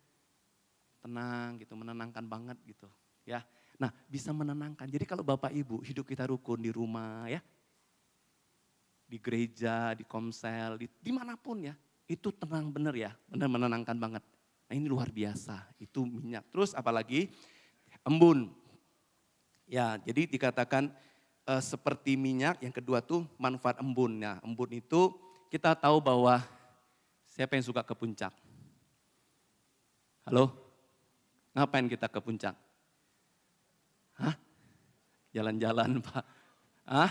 tenang gitu, menenangkan banget gitu ya. Nah bisa menenangkan. Jadi kalau Bapak Ibu hidup kita rukun di rumah ya, di gereja, di komsel, dimanapun ya, itu tenang bener ya, bener menenangkan banget. Nah ini luar biasa, itu minyak. Terus apalagi embun. Ya jadi dikatakan seperti minyak, yang kedua tuh manfaat embun. Nah embun itu kita tahu bahwa siapa yang suka ke puncak? Halo? Ngapain kita ke puncak? Hah? Jalan-jalan Pak. Hah?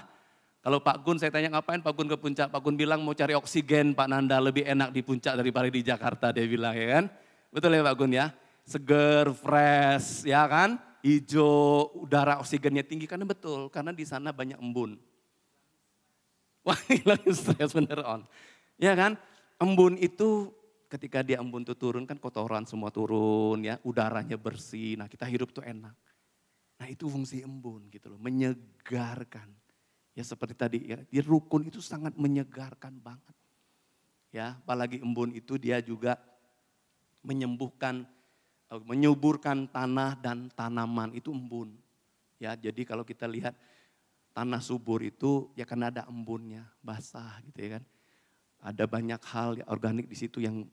Kalau Pak Gun saya tanya ngapain Pak Gun ke puncak? Pak Gun bilang mau cari oksigen Pak Nanda, lebih enak di puncak daripada di Jakarta dia bilang ya kan. Betul ya Pak Gun ya? Seger, fresh ya kan? Hijau, udara oksigennya tinggi karena betul. Karena di sana banyak embun. Wah lagi stres bener on. Ya kan? Embun itu ketika dia embun itu turun kan kotoran semua turun ya. Udaranya bersih, nah kita hidup tuh enak. Nah itu fungsi embun gitu loh, menyegarkan. Ya seperti tadi ya, di rukun itu sangat menyegarkan banget. Ya, apalagi embun itu dia juga menyembuhkan, menyuburkan tanah dan tanaman, itu embun. Ya, jadi kalau kita lihat tanah subur itu ya karena ada embunnya, basah gitu ya kan. Ada banyak hal ya, organik di situ yang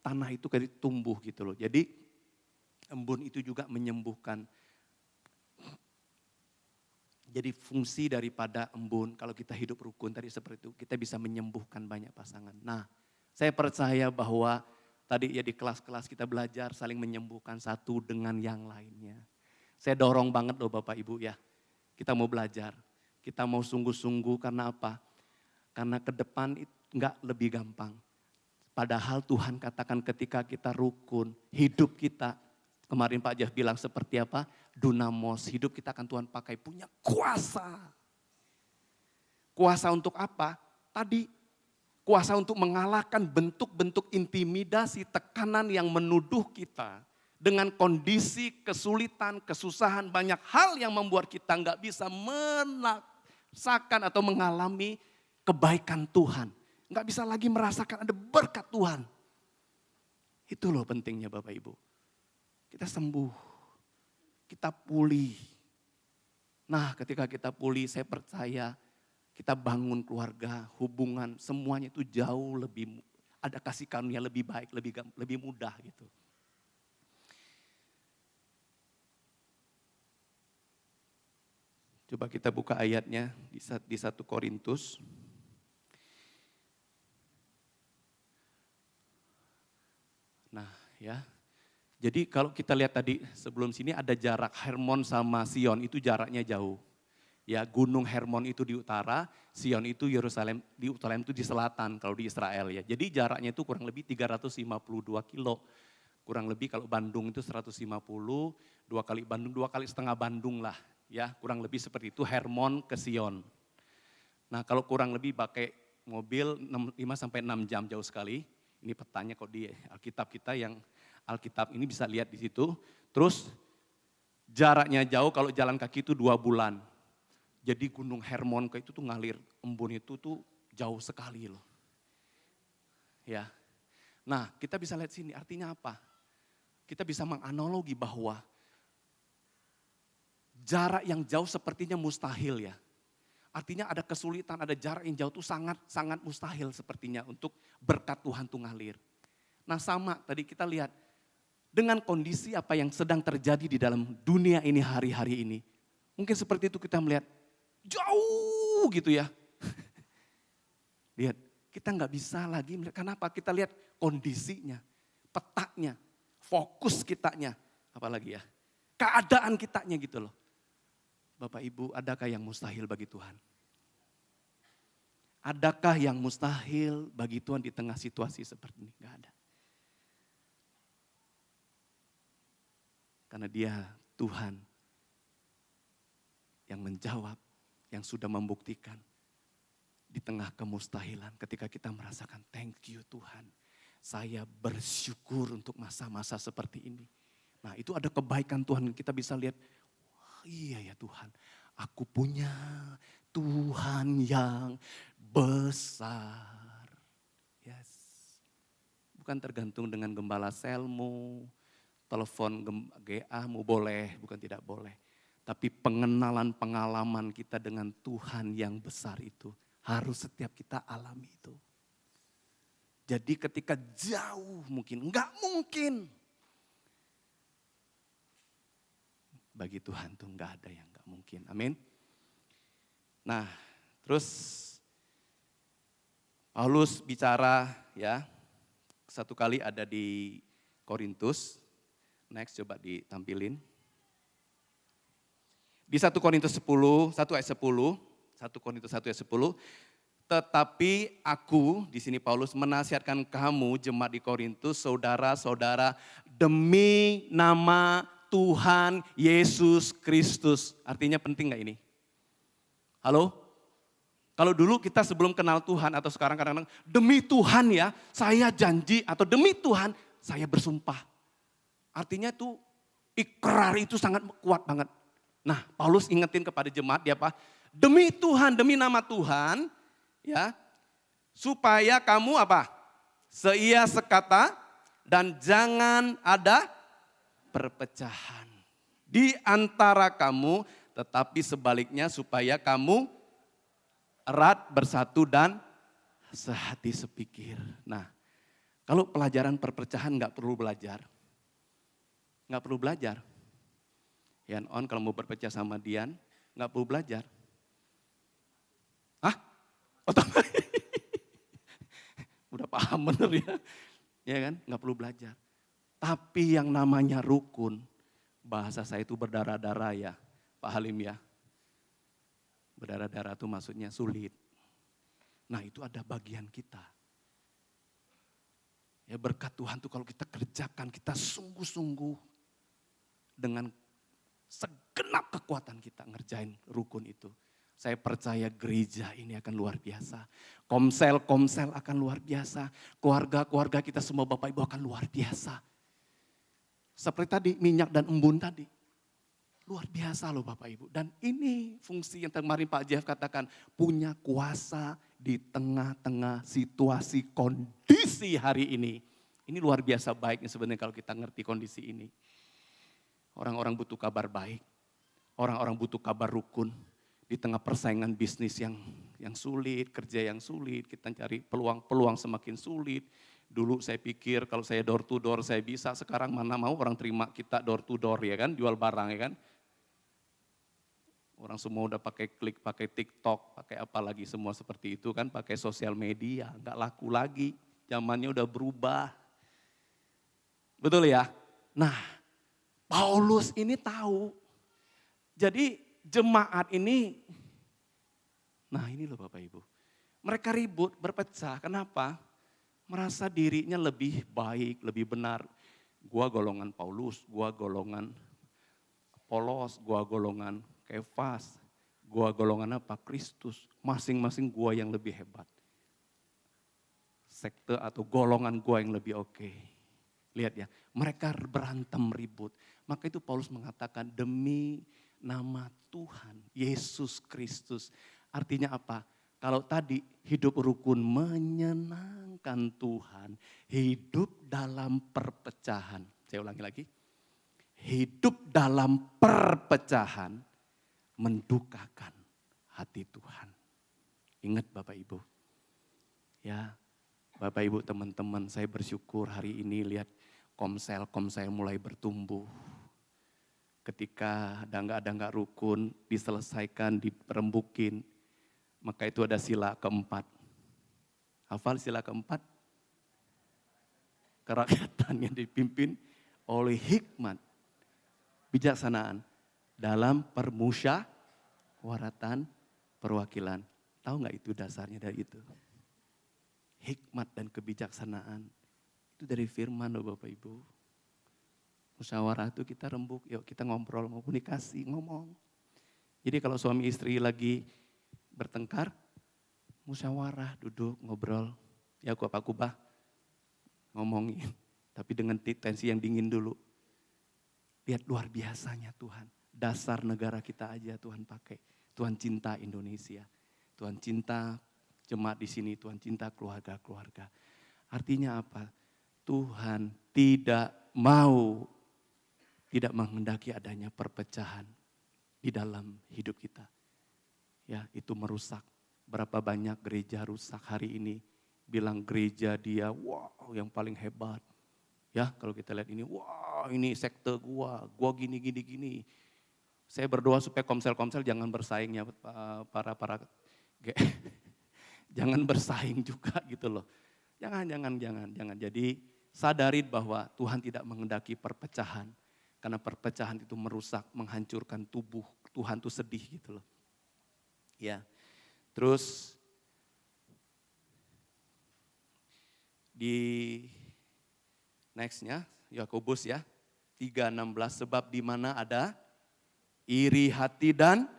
tanah itu kayak tumbuh gitu loh. Jadi embun itu juga menyembuhkan. Jadi fungsi daripada embun, kalau kita hidup rukun tadi seperti itu, kita bisa menyembuhkan banyak pasangan. Nah, saya percaya bahwa tadi ya di kelas-kelas kita belajar saling menyembuhkan satu dengan yang lainnya. Saya dorong banget loh Bapak Ibu ya, kita mau belajar, kita mau sungguh-sungguh karena apa? Karena ke depan itu enggak lebih gampang. Padahal Tuhan katakan ketika kita rukun, hidup kita, kemarin Pak Jeff bilang seperti apa? Dunamos, hidup kita akan Tuhan pakai punya kuasa. Kuasa untuk apa? Tadi kuasa untuk mengalahkan bentuk-bentuk intimidasi, tekanan yang menuduh kita. Dengan kondisi kesulitan, kesusahan, banyak hal yang membuat kita nggak bisa merasakan atau mengalami kebaikan Tuhan. Nggak bisa lagi merasakan ada berkat Tuhan. Itu loh pentingnya Bapak Ibu. Kita sembuh. Kita pulih. Nah ketika kita pulih saya percaya kita bangun keluarga, hubungan, semuanya itu jauh lebih, ada kasih karunia lebih baik, lebih mudah gitu. Coba kita buka ayatnya di 1 Korintus. Nah ya. Jadi kalau kita lihat tadi sebelum sini ada jarak Hermon sama Sion itu jaraknya jauh. Ya gunung Hermon itu di utara, Sion itu Yerusalem itu di selatan kalau di Israel ya. Jadi jaraknya itu kurang lebih 352 kilo. Kurang lebih kalau Bandung itu 150, 2 kali Bandung, 2 kali setengah Bandung lah. Ya kurang lebih seperti itu Hermon ke Sion. Nah kalau kurang lebih pakai mobil 5 sampai 6 jam jauh sekali. Ini petanya kok di Alkitab kita yang Alkitab ini bisa lihat di situ. Terus jaraknya jauh kalau jalan kaki itu 2 bulan. Jadi gunung Hermon itu tuh ngalir embun itu tuh jauh sekali loh. Ya. Nah kita bisa lihat sini artinya apa? Kita bisa menganalogi bahwa jarak yang jauh sepertinya mustahil ya. Artinya ada kesulitan, ada jarak yang jauh tuh sangat mustahil sepertinya untuk berkat Tuhan tuh ngalir. Nah sama tadi kita lihat. Dengan kondisi apa yang sedang terjadi di dalam dunia ini hari-hari ini. Mungkin seperti itu kita melihat jauh gitu ya. Lihat, kita nggak bisa lagi melihat. Kenapa? Kita lihat kondisinya, petanya, fokus kitanya. Apalagi ya, keadaan kitanya gitu loh. Bapak Ibu, adakah yang mustahil bagi Tuhan? Adakah yang mustahil bagi Tuhan di tengah situasi seperti ini? Nggak ada. Karena dia Tuhan yang menjawab, yang sudah membuktikan di tengah kemustahilan. Ketika kita merasakan thank you Tuhan, saya bersyukur untuk masa-masa seperti ini. Nah itu ada kebaikan Tuhan, kita bisa lihat, wah, iya ya Tuhan, aku punya Tuhan yang besar. Yes. Bukan tergantung dengan gembala selmu, telepon GA-mu boleh, bukan tidak boleh. Tapi pengenalan pengalaman kita dengan Tuhan yang besar itu harus setiap kita alami itu. Jadi ketika jauh mungkin, enggak mungkin. Bagi Tuhan tuh enggak ada yang enggak mungkin. Amin. Nah, terus Paulus bicara ya, satu kali ada di Korintus. Next coba ditampilin. Di 1 Korintus 10, 1 ayat 10, 1 Korintus 1 ayat 10. Tetapi aku, di sini Paulus menasihatkan kamu jemaat di Korintus, saudara-saudara, demi nama Tuhan Yesus Kristus. Artinya penting gak ini? Halo? Kalau dulu kita sebelum kenal Tuhan atau sekarang kadang-kadang demi Tuhan ya saya janji atau demi Tuhan saya bersumpah. Artinya itu ikrar itu sangat kuat banget. Nah Paulus ingetin kepada jemaat dia apa? Demi Tuhan, demi nama Tuhan ya supaya kamu apa? Seia sekata dan jangan ada perpecahan di antara kamu. Tetapi sebaliknya supaya kamu erat bersatu dan sehati sepikir. Nah, kalau pelajaran perpecahan nggak perlu belajar. Nggak perlu belajar. Yan On kalau mau berpecah sama Dian, nggak perlu belajar. Hah? Udah paham bener ya. Ya kan, nggak perlu belajar. Tapi yang namanya rukun, bahasa saya itu berdarah-darah ya. Pak Halim ya, berdarah-darah itu maksudnya sulit. Nah itu ada bagian kita. Ya berkat Tuhan tuh kalau kita kerjakan, kita sungguh-sungguh dengan segenap kekuatan kita ngerjain rukun itu. Saya percaya gereja ini akan luar biasa. Komsel akan luar biasa. Keluarga-keluarga kita semua Bapak Ibu akan luar biasa. Seperti tadi minyak dan embun tadi. Luar biasa loh Bapak Ibu. Dan ini fungsi yang kemarin Pak Jeff katakan. Punya kuasa di tengah-tengah situasi kondisi hari ini. Ini luar biasa baiknya sebenarnya kalau kita ngerti kondisi ini. Orang-orang butuh kabar baik. Orang-orang butuh kabar rukun. Di tengah persaingan bisnis yang sulit, kerja yang sulit. Kita cari peluang-peluang semakin sulit. Dulu saya pikir kalau saya door to door saya bisa. Sekarang mana mau orang terima kita door to door ya kan. Jual barang ya kan. Orang semua udah pakai klik, pakai TikTok, pakai apa lagi semua seperti itu kan, pakai sosial media, nggak laku lagi, zamannya udah berubah. Betul ya? Nah, Paulus ini tahu. Jadi jemaat ini, nah ini loh Bapak Ibu, mereka ribut, berpecah, kenapa? Merasa dirinya lebih baik, lebih benar. Gua golongan Paulus, gua golongan Apolos, gua golongan Kefas, gua golongan apa? Kristus. Masing-masing gua yang lebih hebat. Sekte atau golongan gua yang lebih oke. Lihat ya, mereka berantem ribut. Maka itu Paulus mengatakan demi nama Tuhan Yesus Kristus. Artinya apa? Kalau tadi hidup rukun menyenangkan Tuhan, hidup dalam perpecahan. Saya ulangi lagi. Hidup dalam perpecahan mendukakan hati Tuhan. Ingat Bapak Ibu. Ya, Bapak Ibu teman-teman, saya bersyukur hari ini lihat komsel mulai bertumbuh. Ketika ada nggak rukun, diselesaikan, diperembukin. Maka itu ada sila keempat. Hafal sila keempat? Kerakyatan yang dipimpin oleh hikmat, bijaksanaan dalam permusyawaratan perwakilan. Tahu nggak itu dasarnya dari itu? Hikmat dan kebijaksanaan. Itu dari firman loh Bapak Ibu. Musyawarah itu kita rembuk, yuk kita ngobrol, mau komunikasi, ngomong. Jadi kalau suami istri lagi bertengkar, musyawarah, duduk, ngobrol. Ya aku bah, ngomongin. Tapi dengan tensi yang dingin dulu. Lihat luar biasanya Tuhan. Dasar negara kita aja Tuhan pakai. Tuhan cinta Indonesia. Tuhan cinta jemaat di sini, Tuhan cinta keluarga-keluarga. Artinya apa? Tuhan tidak menghendaki adanya perpecahan di dalam hidup kita. Ya, itu merusak. Berapa banyak gereja rusak hari ini. Bilang gereja dia, wow yang paling hebat. Ya, kalau kita lihat ini, wow ini sekte gua gini. Saya berdoa supaya komsel-komsel jangan bersaing ya para jangan bersaing juga gitu loh. Jangan. Jadi sadarin bahwa Tuhan tidak menghendaki perpecahan. Karena perpecahan itu merusak, menghancurkan tubuh. Tuhan tuh sedih gitu loh. Ya. Terus di nextnya Yakobus ya 3:16, sebab di mana ada iri hati dan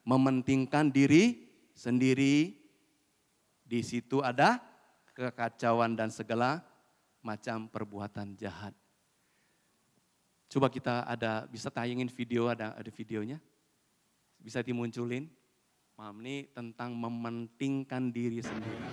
mementingkan diri sendiri, di situ ada kekacauan dan segala macam perbuatan jahat. Coba kita bisa tayangin video, ada videonya. Bisa dimunculin. Maaf, ini tentang mementingkan diri sendiri.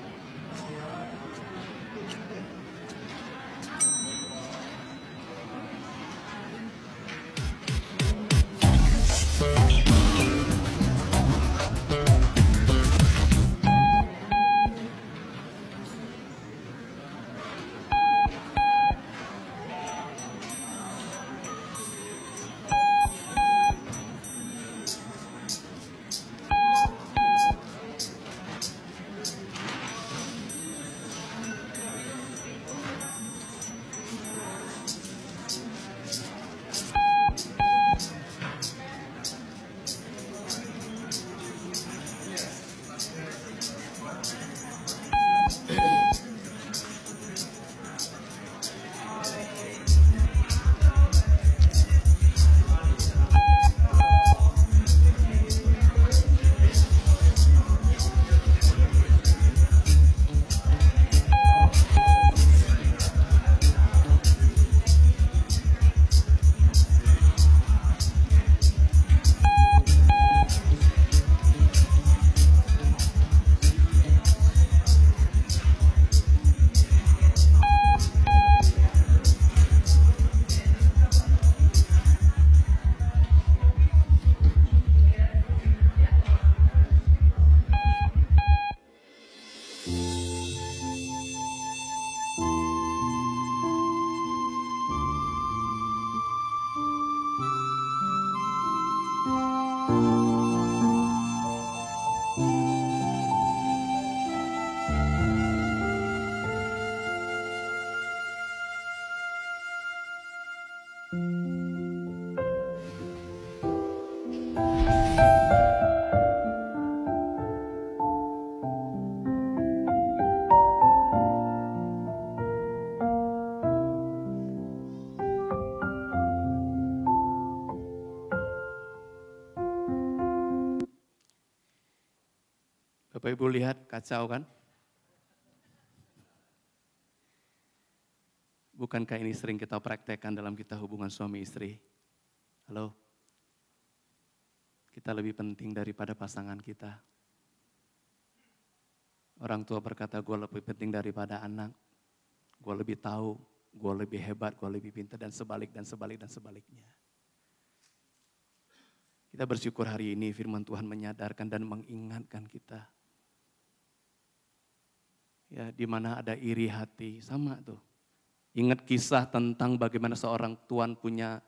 Bapak Ibu lihat kacau kan? Bukankah ini sering kita praktekkan dalam kita hubungan suami istri? Halo? Kita lebih penting daripada pasangan kita. Orang tua berkata, gue lebih penting daripada anak. Gue lebih tahu, gue lebih hebat, gue lebih pintar, dan sebaliknya. Kita bersyukur hari ini firman Tuhan menyadarkan dan mengingatkan kita. Ya, di mana ada iri hati, sama tuh. Ingat kisah tentang bagaimana seorang tuan punya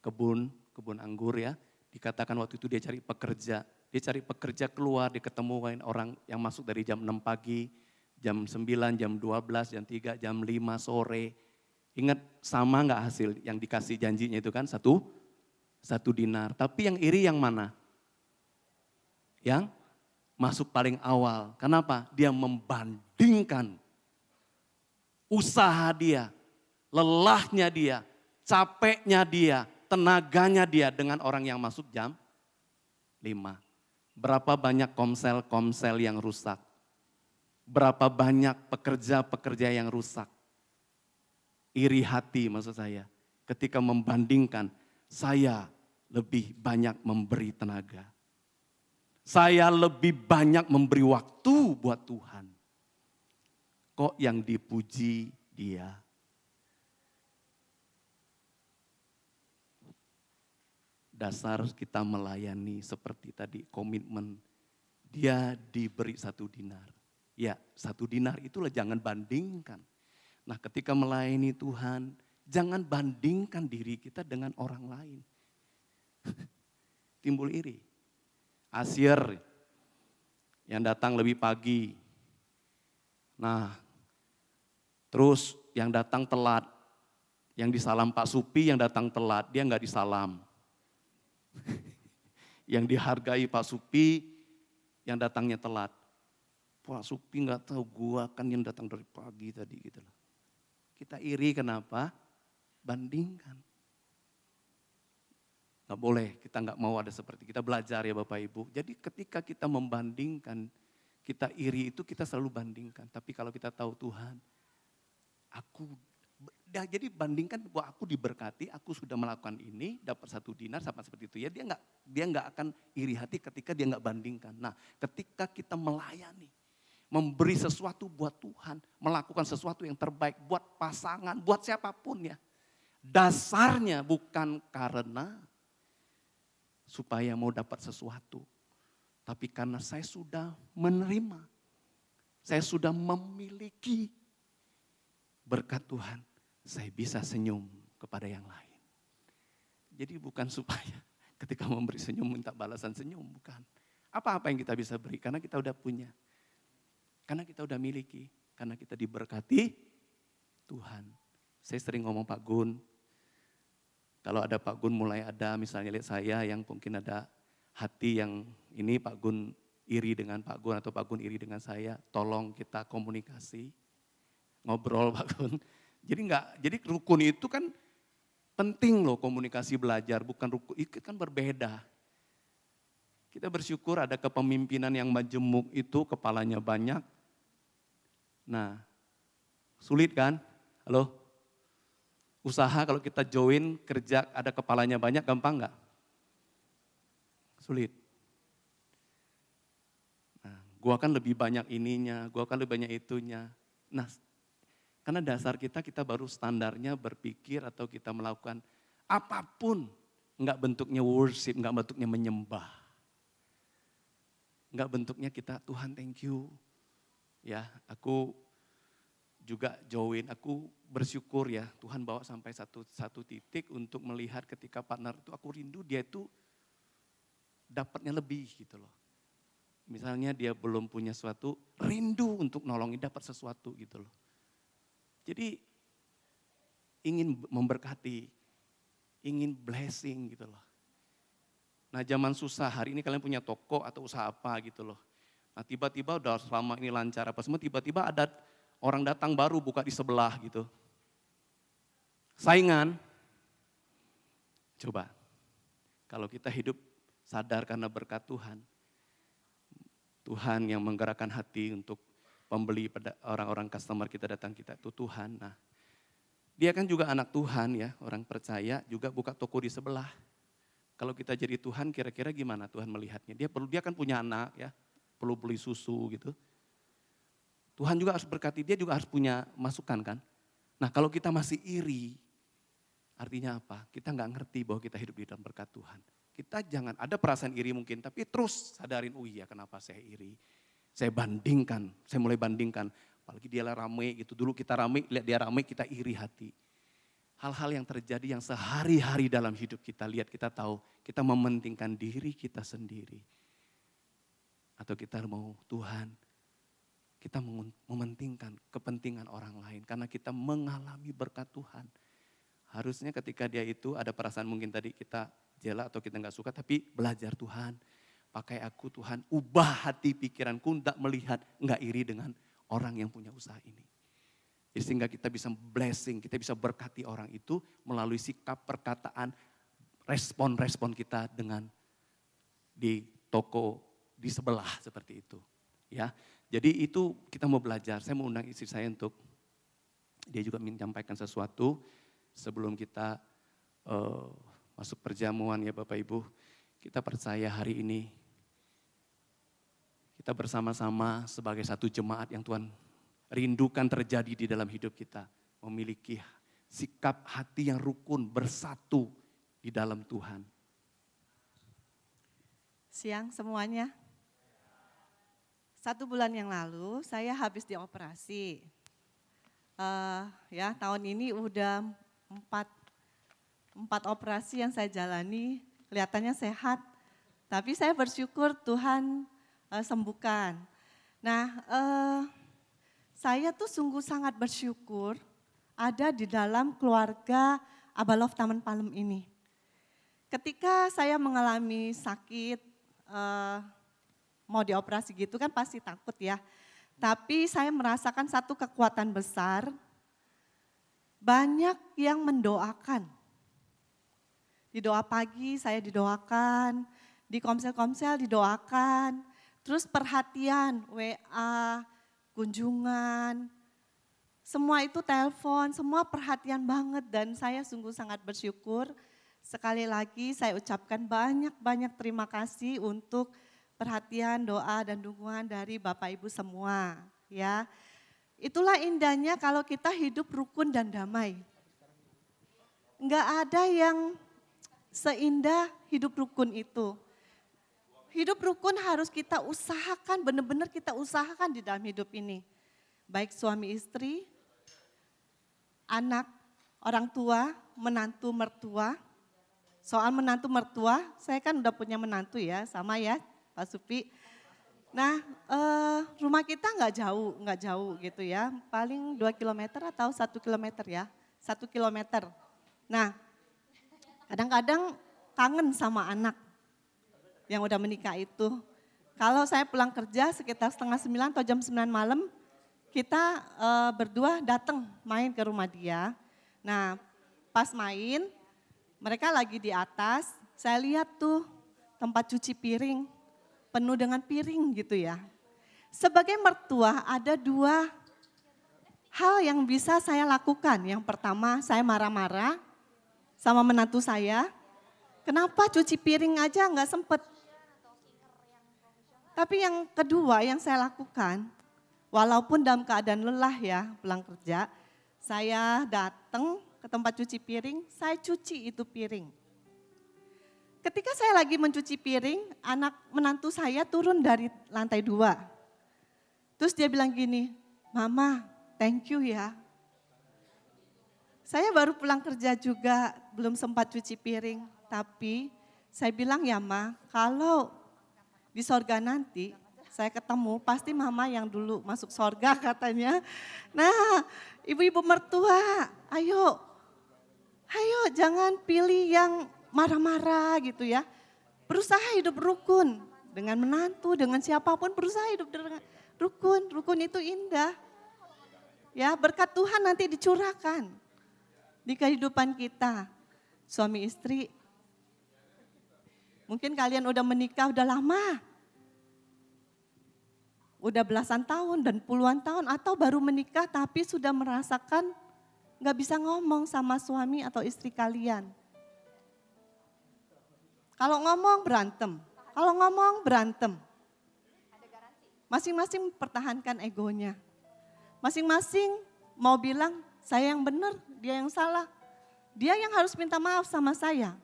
kebun anggur ya. Dikatakan waktu itu dia cari pekerja. Dia cari pekerja keluar, dia ketemu orang yang masuk dari jam 6 pagi, jam 9, jam 12, jam 3, jam 5 sore. Ingat sama nggak hasil yang dikasih janjinya itu kan? Satu dinar. Tapi yang iri yang mana? Yang masuk paling awal. Kenapa? Dia membandingkan usaha dia, lelahnya dia, capeknya dia, tenaganya dia dengan orang yang masuk jam 5. Berapa banyak komsel-komsel yang rusak? Berapa banyak pekerja-pekerja yang rusak? Iri hati maksud saya. Ketika membandingkan, saya lebih banyak memberi tenaga. Saya lebih banyak memberi waktu buat Tuhan. Kok yang dipuji Dia? Dasar kita melayani seperti tadi, komitmen. Dia diberi 1 dinar. Ya, 1 dinar itulah jangan bandingkan. Nah, ketika melayani Tuhan, jangan bandingkan diri kita dengan orang lain. Timbul iri. Asyir yang datang lebih pagi. Nah, terus yang datang telat. Yang disalam Pak Supi yang datang telat, dia nggak disalam. Yang dihargai Pak Supi yang datangnya telat. Pak Supi nggak tahu gua kan yang datang dari pagi tadi gitu loh. Kita iri kenapa? Bandingkan. Nggak boleh, kita nggak mau ada seperti kita belajar ya Bapak Ibu. Jadi ketika kita membandingkan, kita iri itu kita selalu bandingkan. Tapi kalau kita tahu Tuhan, jadi bandingkan bahwa aku diberkati, aku sudah melakukan ini, dapat 1 dinar sama seperti itu ya. Dia nggak akan iri hati ketika dia nggak bandingkan. Nah, ketika kita melayani, memberi sesuatu buat Tuhan, melakukan sesuatu yang terbaik buat pasangan, buat siapapun ya. Dasarnya bukan karena supaya mau dapat sesuatu, tapi karena saya sudah menerima, saya sudah memiliki berkat Tuhan. Saya bisa senyum kepada yang lain. Jadi bukan supaya ketika memberi senyum minta balasan senyum, bukan. Apa-apa yang kita bisa beri karena kita udah punya. Karena kita udah miliki, karena kita diberkati Tuhan. Saya sering ngomong Pak Gun, kalau ada Pak Gun mulai ada misalnya lihat saya yang mungkin ada hati yang ini Pak Gun iri dengan Pak Gun atau Pak Gun iri dengan saya, tolong kita komunikasi, ngobrol Pak Gun. Jadi rukun itu kan penting loh, komunikasi belajar, bukan rukun itu kan berbeda. Kita bersyukur ada kepemimpinan yang majemuk itu kepalanya banyak. Nah, sulit kan? Halo? Usaha kalau kita join kerja ada kepalanya banyak gampang nggak? Sulit. Nah, gua kan lebih banyak ininya, gua kan lebih banyak itunya. Nah, karena dasar kita baru standarnya berpikir atau kita melakukan apapun. Enggak bentuknya worship, enggak bentuknya menyembah. Enggak bentuknya kita, Tuhan thank you. Ya, aku juga join, aku bersyukur ya Tuhan bawa sampai satu titik untuk melihat ketika partner itu aku rindu dia itu dapatnya lebih gitu loh. Misalnya dia belum punya sesuatu, rindu untuk nolongin dapat sesuatu gitu loh. Jadi ingin memberkati, ingin blessing gitu loh. Nah zaman susah, hari ini kalian punya toko atau usaha apa gitu loh. Nah tiba-tiba udah selama ini lancar apa semua, tiba-tiba ada orang datang baru buka di sebelah gitu. Saingan. Coba, kalau kita hidup sadar karena berkat Tuhan, Tuhan yang menggerakkan hati untuk pembeli pada orang-orang customer kita datang kita itu Tuhan. Nah, dia kan juga anak Tuhan ya, orang percaya juga buka toko di sebelah. Kalau kita jadi Tuhan kira-kira gimana Tuhan melihatnya? Dia kan punya anak ya, perlu beli susu gitu. Tuhan juga harus berkati, dia juga harus punya masukan kan. Nah kalau kita masih iri, artinya apa? Kita nggak ngerti bahwa kita hidup di dalam berkat Tuhan. Kita jangan, ada perasaan iri mungkin, tapi terus sadarin, oh iya kenapa saya iri. Saya bandingkan, saya mulai bandingkan. Apalagi dia rame gitu, dulu kita rame, lihat dia rame, kita iri hati. Hal-hal yang terjadi yang sehari-hari dalam hidup kita, lihat kita tahu, kita mementingkan diri kita sendiri. Atau kita mau Tuhan, kita mementingkan kepentingan orang lain. Karena kita mengalami berkat Tuhan. Harusnya ketika dia itu ada perasaan mungkin tadi kita jela atau kita nggak suka, tapi belajar Tuhan. Pakai aku Tuhan, ubah hati pikiranku, tidak melihat, nggak iri dengan orang yang punya usaha ini. Jadi sehingga kita bisa blessing, kita bisa berkati orang itu melalui sikap, perkataan, respon-respon kita dengan di toko di sebelah seperti itu. Ya, jadi itu kita mau belajar. Saya mau undang istri saya untuk dia juga menyampaikan sesuatu sebelum kita masuk perjamuan ya Bapak Ibu. Kita percaya hari ini Kita bersama-sama sebagai satu jemaat yang Tuhan rindukan terjadi di dalam hidup kita. Memiliki sikap hati yang rukun, bersatu di dalam Tuhan. Siang semuanya. 1 bulan yang lalu saya habis dioperasi. Ya tahun ini udah 4 operasi yang saya jalani, kelihatannya sehat. Tapi saya bersyukur Tuhan sembuhkan. Nah, saya tuh sungguh sangat bersyukur ada di dalam keluarga Abalov Taman Palem ini. Ketika saya mengalami sakit, mau dioperasi gitu kan pasti takut ya. Tapi saya merasakan satu kekuatan besar, banyak yang mendoakan. Di doa pagi saya didoakan, di komsel-komsel didoakan, terus perhatian, WA, kunjungan, semua itu telepon, semua perhatian banget dan saya sungguh sangat bersyukur. Sekali lagi saya ucapkan banyak-banyak terima kasih untuk perhatian, doa dan dukungan dari Bapak Ibu semua. Ya, itulah indahnya kalau kita hidup rukun dan damai. Enggak ada yang seindah hidup rukun itu. Hidup rukun harus kita usahakan, benar-benar kita usahakan di dalam hidup ini. Baik suami istri, anak, orang tua, menantu, mertua. Soal menantu mertua, saya kan udah punya menantu ya, sama ya Pak Supi. Nah rumah kita nggak jauh gitu ya, paling 2 kilometer atau 1 kilometer ya, 1 kilometer. Nah kadang-kadang kangen sama anak yang udah menikah itu. Kalau saya pulang kerja sekitar 8:30 atau jam 9 malam, kita berdua datang main ke rumah dia. Nah pas main, mereka lagi di atas, saya lihat tuh tempat cuci piring, penuh dengan piring gitu ya. Sebagai mertua ada 2 hal yang bisa saya lakukan. Yang pertama saya marah-marah sama menantu saya, kenapa cuci piring aja nggak sempet. Tapi yang kedua yang saya lakukan, walaupun dalam keadaan lelah ya pulang kerja, saya datang ke tempat cuci piring, saya cuci itu piring. Ketika saya lagi mencuci piring, anak menantu saya turun dari lantai 2. Terus dia bilang gini, "Mama, thank you ya." Saya baru pulang kerja juga, belum sempat cuci piring. Tapi saya bilang, "Ya Ma, kalau di sorga nanti saya ketemu, pasti mama yang dulu masuk sorga," katanya. Nah ibu-ibu mertua, ayo jangan pilih yang marah-marah gitu ya. Berusaha hidup rukun dengan menantu, dengan siapapun berusaha hidup dengan rukun. Rukun itu indah. Ya berkat Tuhan nanti dicurahkan di kehidupan kita. Suami istri, mungkin kalian udah menikah udah lama. Udah belasan tahun dan puluhan tahun atau baru menikah tapi sudah merasakan gak bisa ngomong sama suami atau istri kalian. Kalau ngomong berantem. Masing-masing pertahankan egonya. Masing-masing mau bilang saya yang benar, dia yang salah. Dia yang harus minta maaf sama saya.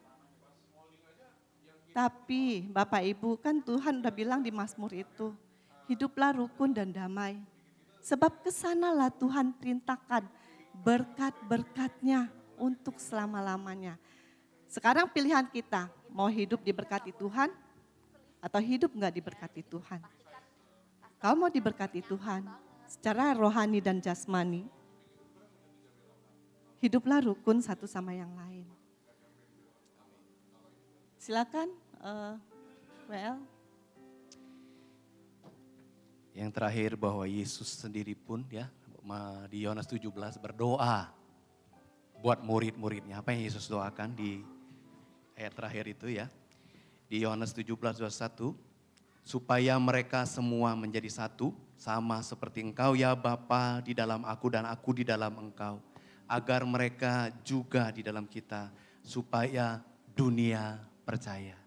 Tapi Bapak Ibu kan Tuhan udah bilang di Mazmur itu, hiduplah rukun dan damai. Sebab kesanalah Tuhan perintahkan berkat-berkatnya untuk selama-lamanya. Sekarang pilihan kita, mau hidup diberkati Tuhan atau hidup enggak diberkati Tuhan. Kalau mau diberkati Tuhan secara rohani dan jasmani, hiduplah rukun satu sama yang lain. Silakan, WL. Yang terakhir bahwa Yesus sendiri pun ya di Yohanes 17 berdoa buat murid-muridnya. Apa yang Yesus doakan di ayat terakhir itu ya. Di Yohanes 17:21, supaya mereka semua menjadi satu, sama seperti Engkau ya Bapa di dalam aku dan aku di dalam Engkau. Agar mereka juga di dalam kita, supaya dunia percaya.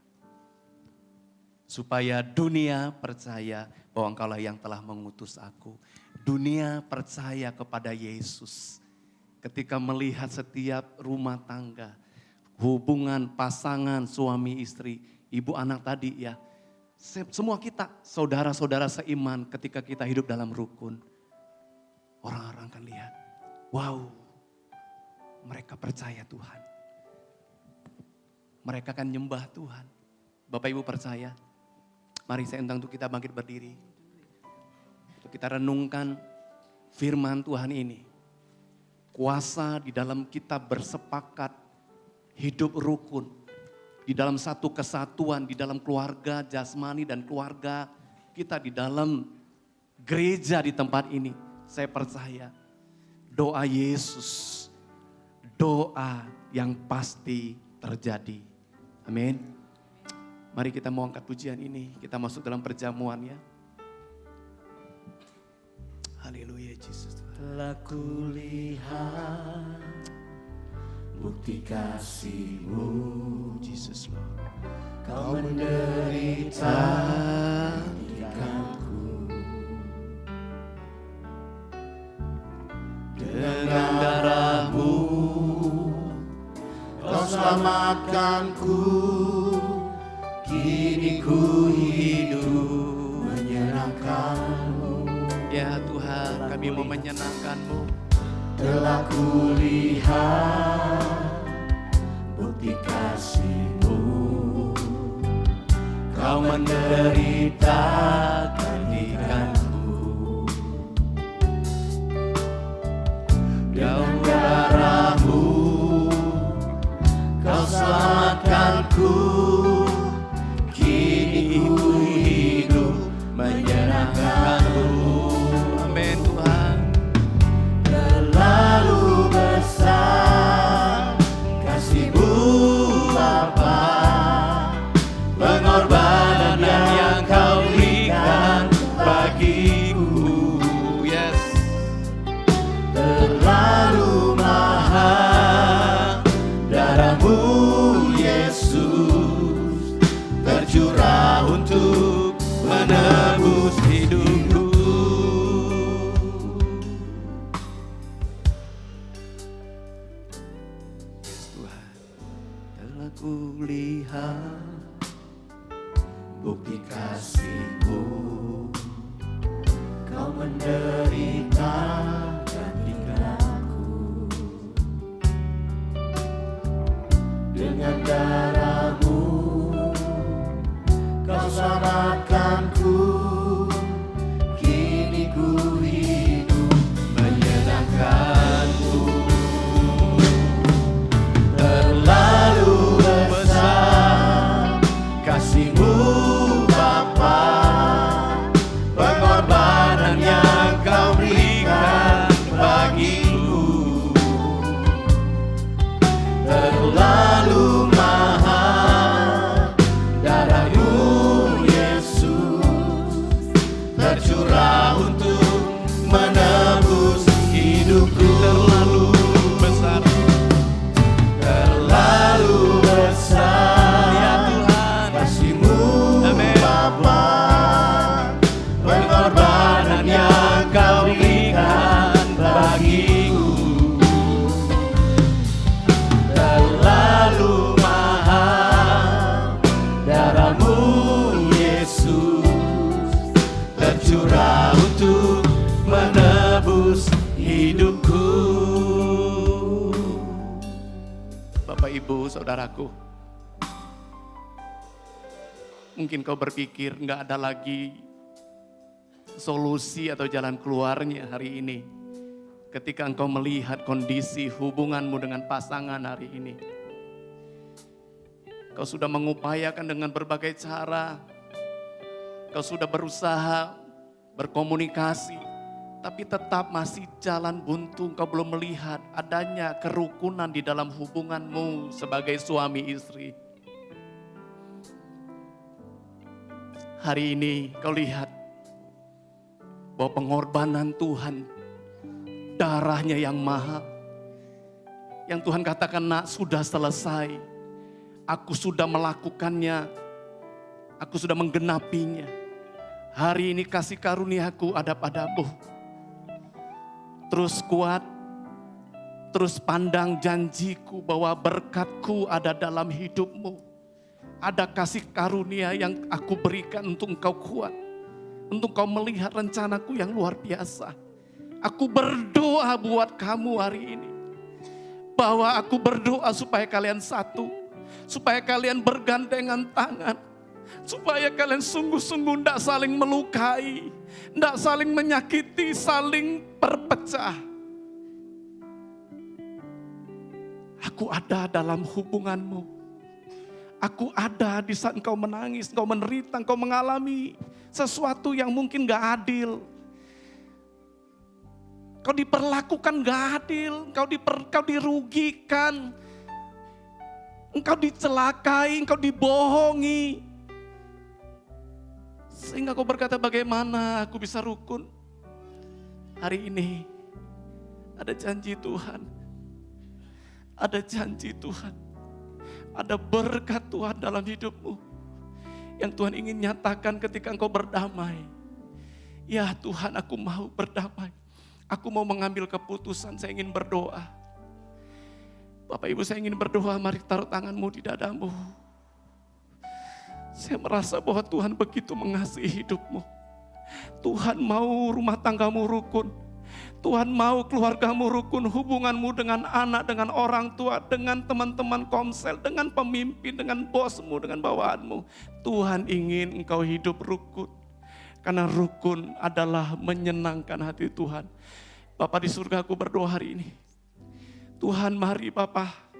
supaya dunia percaya bahwa Engkaulah yang telah mengutus aku. Dunia percaya kepada Yesus. Ketika melihat setiap rumah tangga, hubungan pasangan suami istri, ibu anak tadi ya. Semua kita, saudara-saudara seiman ketika kita hidup dalam rukun. Orang-orang akan lihat, wow, mereka percaya Tuhan. Mereka akan nyembah Tuhan. Bapak Ibu percaya? Mari saya undang untuk kita bangkit berdiri. Untuk kita renungkan firman Tuhan ini. Kuasa di dalam kita bersepakat hidup rukun. Di dalam satu kesatuan, di dalam keluarga jasmani dan keluarga kita di dalam gereja di tempat ini. Saya percaya doa Yesus, doa yang pasti terjadi. Amin. Mari kita mau angkat pujian ini, kita masuk dalam perjamuan ya. Haleluya Yesus. Telah kulihat bukti kasih-Mu, Yesus Lord. Kau menderita gantikanku. Dengan darah-Mu Kau selamatkanku. Kini ku hidup menyenangkan-Mu. Ya Tuhan, kami mau menyenangkan-Mu. Telah kulihat bukti kasih-Mu. Kau menderita gantikanku. Dengan darah-Mu Kau selamatkanku. Kini ku hidup menyenangkan-Mu. Amin Tuhan. Terlalu besar kasih-Mu Bapa, pengorbanan yang Kau berikan bagiku. Yes. Terlalu mahal darah-Mu Yesus, tercurah untuk menebus hidupku. Tuhan. Telah kulihat bukti kasih-Mu. Kau menderita gantikanku. Dengan darah-Mu Kau selamatkanku. Kini ku hidup menyenangkan-Mu. Terlalu besar kasih-Mu Bapa, pengorbanan yang Kau berikan bagiku. Terlalu mahal darah-Mu Yesus, tercurah untuk menebus hidupku. Terlalu besar. Terlalu besar Ya Tuhan. kasih-Mu Amin. Bapa, pengorbanan yang Kau berikan bagiku. Terlalu mahal darah-Mu Yesus, tercurah untuk menebus hidupku. Bapak Ibu Saudaraku, mungkin kau berpikir nggak ada lagi solusi atau jalan keluarnya hari ini. Ketika engkau melihat kondisi hubunganmu dengan pasangan hari ini. Kau sudah mengupayakan dengan berbagai cara. Kau sudah berusaha berkomunikasi. Tapi tetap masih jalan buntu. Kau belum melihat adanya kerukunan di dalam hubunganmu sebagai suami istri. Hari ini kau lihat bahwa pengorbanan Tuhan, darahnya yang mahal. Yang Tuhan katakan, nak sudah selesai. Aku sudah melakukannya. Aku sudah menggenapinya. Hari ini kasih karuniaku ada padamu. Terus kuat, terus pandang janjiku bahwa berkatku ada dalam hidupmu. Ada kasih karunia yang aku berikan untuk engkau kuat. Untuk kau melihat rencanaku yang luar biasa. Aku berdoa buat kamu hari ini. Bahwa aku berdoa supaya kalian satu. Supaya kalian bergandengan tangan. Supaya kalian sungguh-sungguh tidak saling melukai. Tidak saling menyakiti, saling berpecah. Aku ada dalam hubunganmu. Aku ada di saat engkau menangis, engkau menderita, engkau mengalami sesuatu yang mungkin gak adil. Kau diperlakukan gak adil, kau dirugikan, engkau dicelakai, engkau dibohongi. Sehingga kau berkata, bagaimana aku bisa rukun? Hari ini ada janji Tuhan. Ada janji Tuhan. Ada berkat Tuhan dalam hidupmu. Yang Tuhan ingin nyatakan ketika engkau berdamai. Ya Tuhan, aku mau berdamai. Aku mau mengambil keputusan, saya ingin berdoa. Bapak Ibu, saya ingin berdoa, mari taruh tanganmu di dadamu. Saya merasa bahwa Tuhan begitu mengasihi hidupmu. Tuhan mau rumah tanggamu rukun. Tuhan mau keluargamu rukun, hubunganmu dengan anak, dengan orang tua, dengan teman-teman komsel, dengan pemimpin, dengan bosmu, dengan bawahanmu. Tuhan ingin engkau hidup rukun. Karena rukun adalah menyenangkan hati Tuhan. Bapak di surga, aku berdoa hari ini. Tuhan, mari Bapak,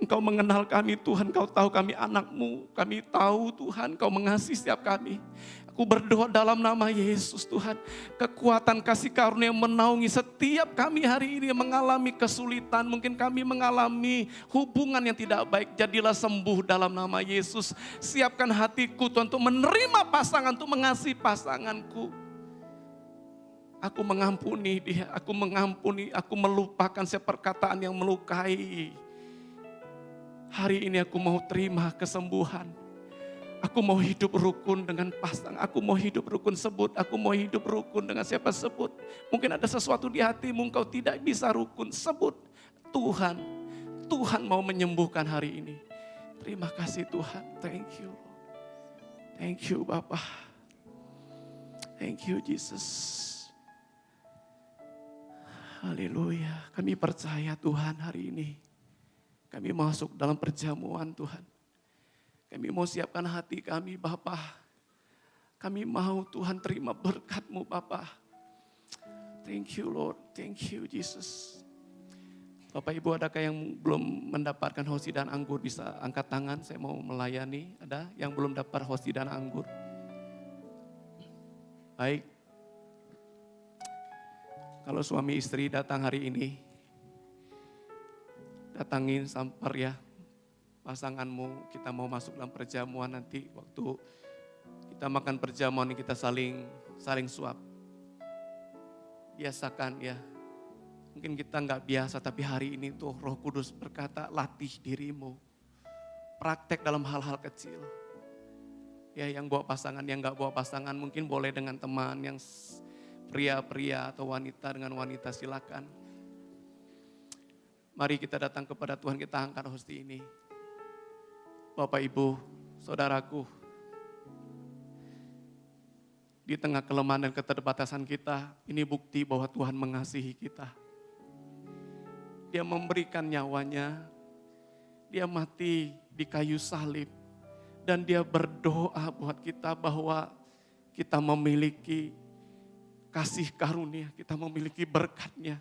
Engkau mengenal kami Tuhan, Engkau tahu kami anakmu. Kami tahu Tuhan, Engkau mengasihi setiap kami. Aku berdoa dalam nama Yesus Tuhan. Kekuatan kasih karunia yang menaungi setiap kami hari ini yang mengalami kesulitan. Mungkin kami mengalami hubungan yang tidak baik. Jadilah sembuh dalam nama Yesus. Siapkan hatiku Tuhan untuk menerima pasangan, untuk mengasihi pasanganku. Aku mengampuni dia, aku melupakan setiap perkataan yang melukai. Hari ini aku mau terima kesembuhan. Aku mau hidup rukun dengan pasangan. Aku mau hidup rukun sebut. Aku mau hidup rukun dengan siapa sebut. Mungkin ada sesuatu di hatimu engkau tidak bisa rukun. Sebut Tuhan. Tuhan mau menyembuhkan hari ini. Terima kasih Tuhan. Thank you. Thank you Bapak. Thank you Jesus. Haleluya. Kami percaya Tuhan hari ini. Kami masuk dalam perjamuan Tuhan. Kami mau siapkan hati kami Bapa. Kami mau Tuhan terima berkat-Mu Bapa. Thank you Lord, thank you Jesus. Bapak Ibu, adakah yang belum mendapatkan hosti dan anggur bisa angkat tangan, saya mau melayani. Ada yang belum dapat hosti dan anggur? Baik. Kalau suami istri datang hari ini, datangin sampar ya. Pasanganmu, kita mau masuk dalam perjamuan nanti waktu kita makan perjamuan ini kita saling suap. Biasakan ya. Mungkin kita nggak biasa tapi hari ini tuh Roh Kudus berkata latih dirimu. Praktek dalam hal-hal kecil. Ya yang bawa pasangan, yang nggak bawa pasangan mungkin boleh dengan teman yang pria-pria atau wanita dengan wanita silakan. Mari kita datang kepada Tuhan, kita angkat hosti ini. Bapak, Ibu, Saudaraku, di tengah kelemahan dan keterbatasan kita, ini bukti bahwa Tuhan mengasihi kita. Dia memberikan nyawanya, dia mati di kayu salib, dan dia berdoa buat kita bahwa kita memiliki kasih karunia, kita memiliki berkat-Nya.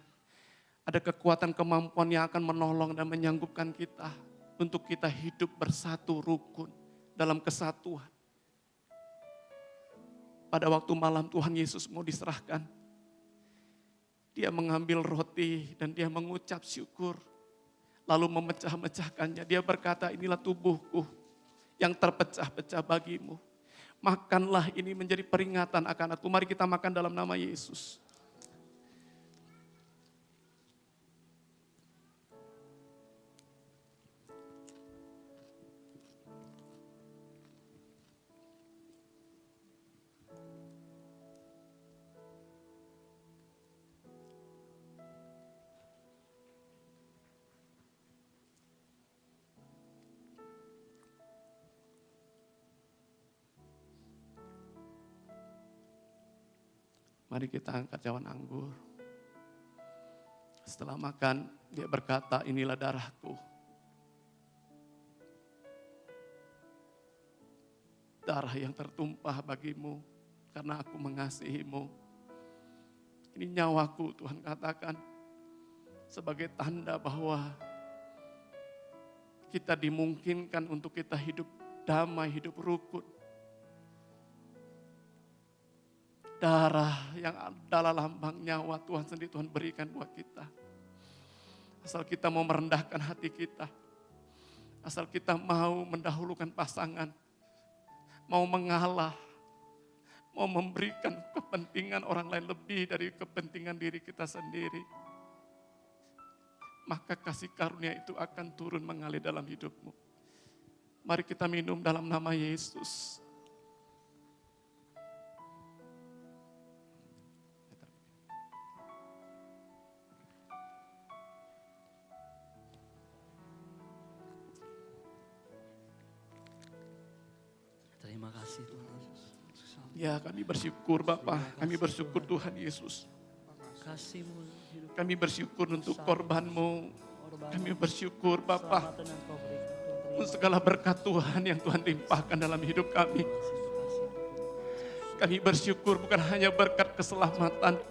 Ada kekuatan kemampuan yang akan menolong dan menyanggupkan kita untuk kita hidup bersatu rukun dalam kesatuan. Pada waktu malam Tuhan Yesus mau diserahkan, dia mengambil roti dan dia mengucap syukur. Lalu memecah-mecahkannya. Dia berkata, inilah tubuhku yang terpecah-pecah bagimu. Makanlah, ini menjadi peringatan akan aku. Mari kita makan dalam nama Yesus. Mari kita angkat cawan anggur. Setelah makan, dia berkata, inilah darahku. Darah yang tertumpah bagimu, karena aku mengasihimu. Ini nyawaku, Tuhan katakan, sebagai tanda bahwa kita dimungkinkan untuk kita hidup damai, hidup rukun. Darah yang adalah lambang nyawa Tuhan sendiri Tuhan berikan buat kita. Asal kita mau merendahkan hati kita. Asal kita mau mendahulukan pasangan. Mau mengalah. Mau memberikan kepentingan orang lain lebih dari kepentingan diri kita sendiri. Maka kasih karunia itu akan turun mengalir dalam hidupmu. Mari kita minum dalam nama Yesus. Terima kasih Tuhan Yesus. Ya, kami bersyukur Bapa, kami bersyukur Tuhan Yesus. Kasih-Mu hidup Kami bersyukur untuk korban-Mu. Kami bersyukur Bapa keselamatan yang Kau berikan. Tuhan, untuk segala berkat Tuhan yang Tuhan limpahkan dalam hidup kami. Kami bersyukur bukan hanya berkat keselamatan,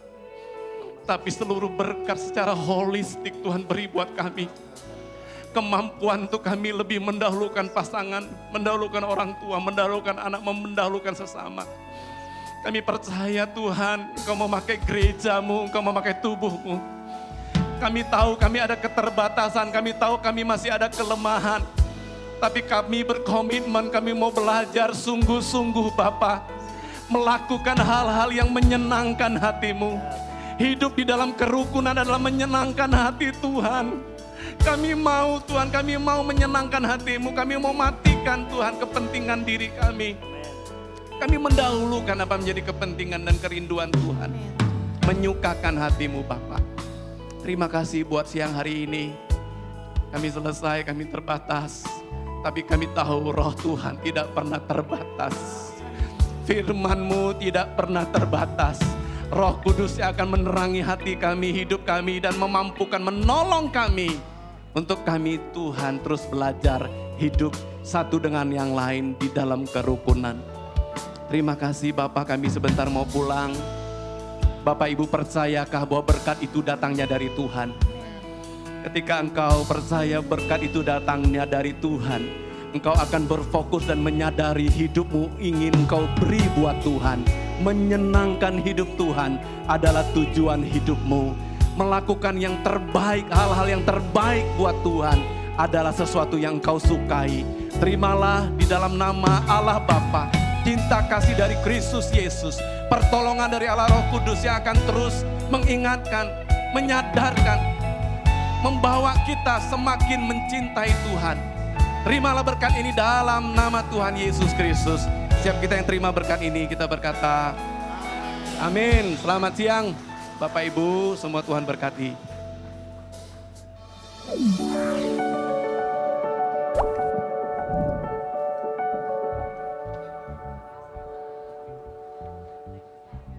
tapi seluruh berkat secara holistik Tuhan beri buat kami. Kemampuan untuk kami lebih mendahulukan pasangan, mendahulukan orang tua, mendahulukan anak, mendahulukan sesama. Kami percaya Tuhan, Engkau memakai gerejamu, Engkau memakai tubuhmu. Kami tahu kami ada keterbatasan, kami tahu kami masih ada kelemahan. Tapi kami berkomitmen, kami mau belajar sungguh-sungguh Bapa. Melakukan hal-hal yang menyenangkan hatimu. Hidup di dalam kerukunan adalah menyenangkan hati Tuhan. Kami mau Tuhan, kami mau menyenangkan hatimu. Kami mau matikan Tuhan kepentingan diri kami. Kami mendahulukan apa menjadi kepentingan dan kerinduan Tuhan. Menyukakan hatimu Bapa. Terima kasih buat siang hari ini. Kami selesai, kami terbatas. Tapi kami tahu roh Tuhan tidak pernah terbatas. Firman-Mu tidak pernah terbatas. Roh Kudus yang akan menerangi hati kami, hidup kami, dan memampukan menolong kami. Untuk kami Tuhan terus belajar hidup satu dengan yang lain di dalam kerukunan. Terima kasih Bapak, kami sebentar mau pulang. Bapak Ibu percayakah bahwa berkat itu datangnya dari Tuhan? Ketika engkau percaya berkat itu datangnya dari Tuhan, engkau akan berfokus dan menyadari hidupmu ingin engkau beri buat Tuhan. Menyenangkan hidup Tuhan adalah tujuan hidupmu. Melakukan yang terbaik, hal-hal yang terbaik buat Tuhan adalah sesuatu yang engkau sukai. Terimalah di dalam nama Allah Bapa, cinta kasih dari Kristus Yesus, pertolongan dari Allah Roh Kudus yang akan terus mengingatkan, menyadarkan, membawa kita semakin mencintai Tuhan. Terimalah berkat ini dalam nama Tuhan Yesus Kristus. Siap kita yang terima berkat ini, kita berkata, amin. Selamat siang Bapak Ibu, semua Tuhan berkati.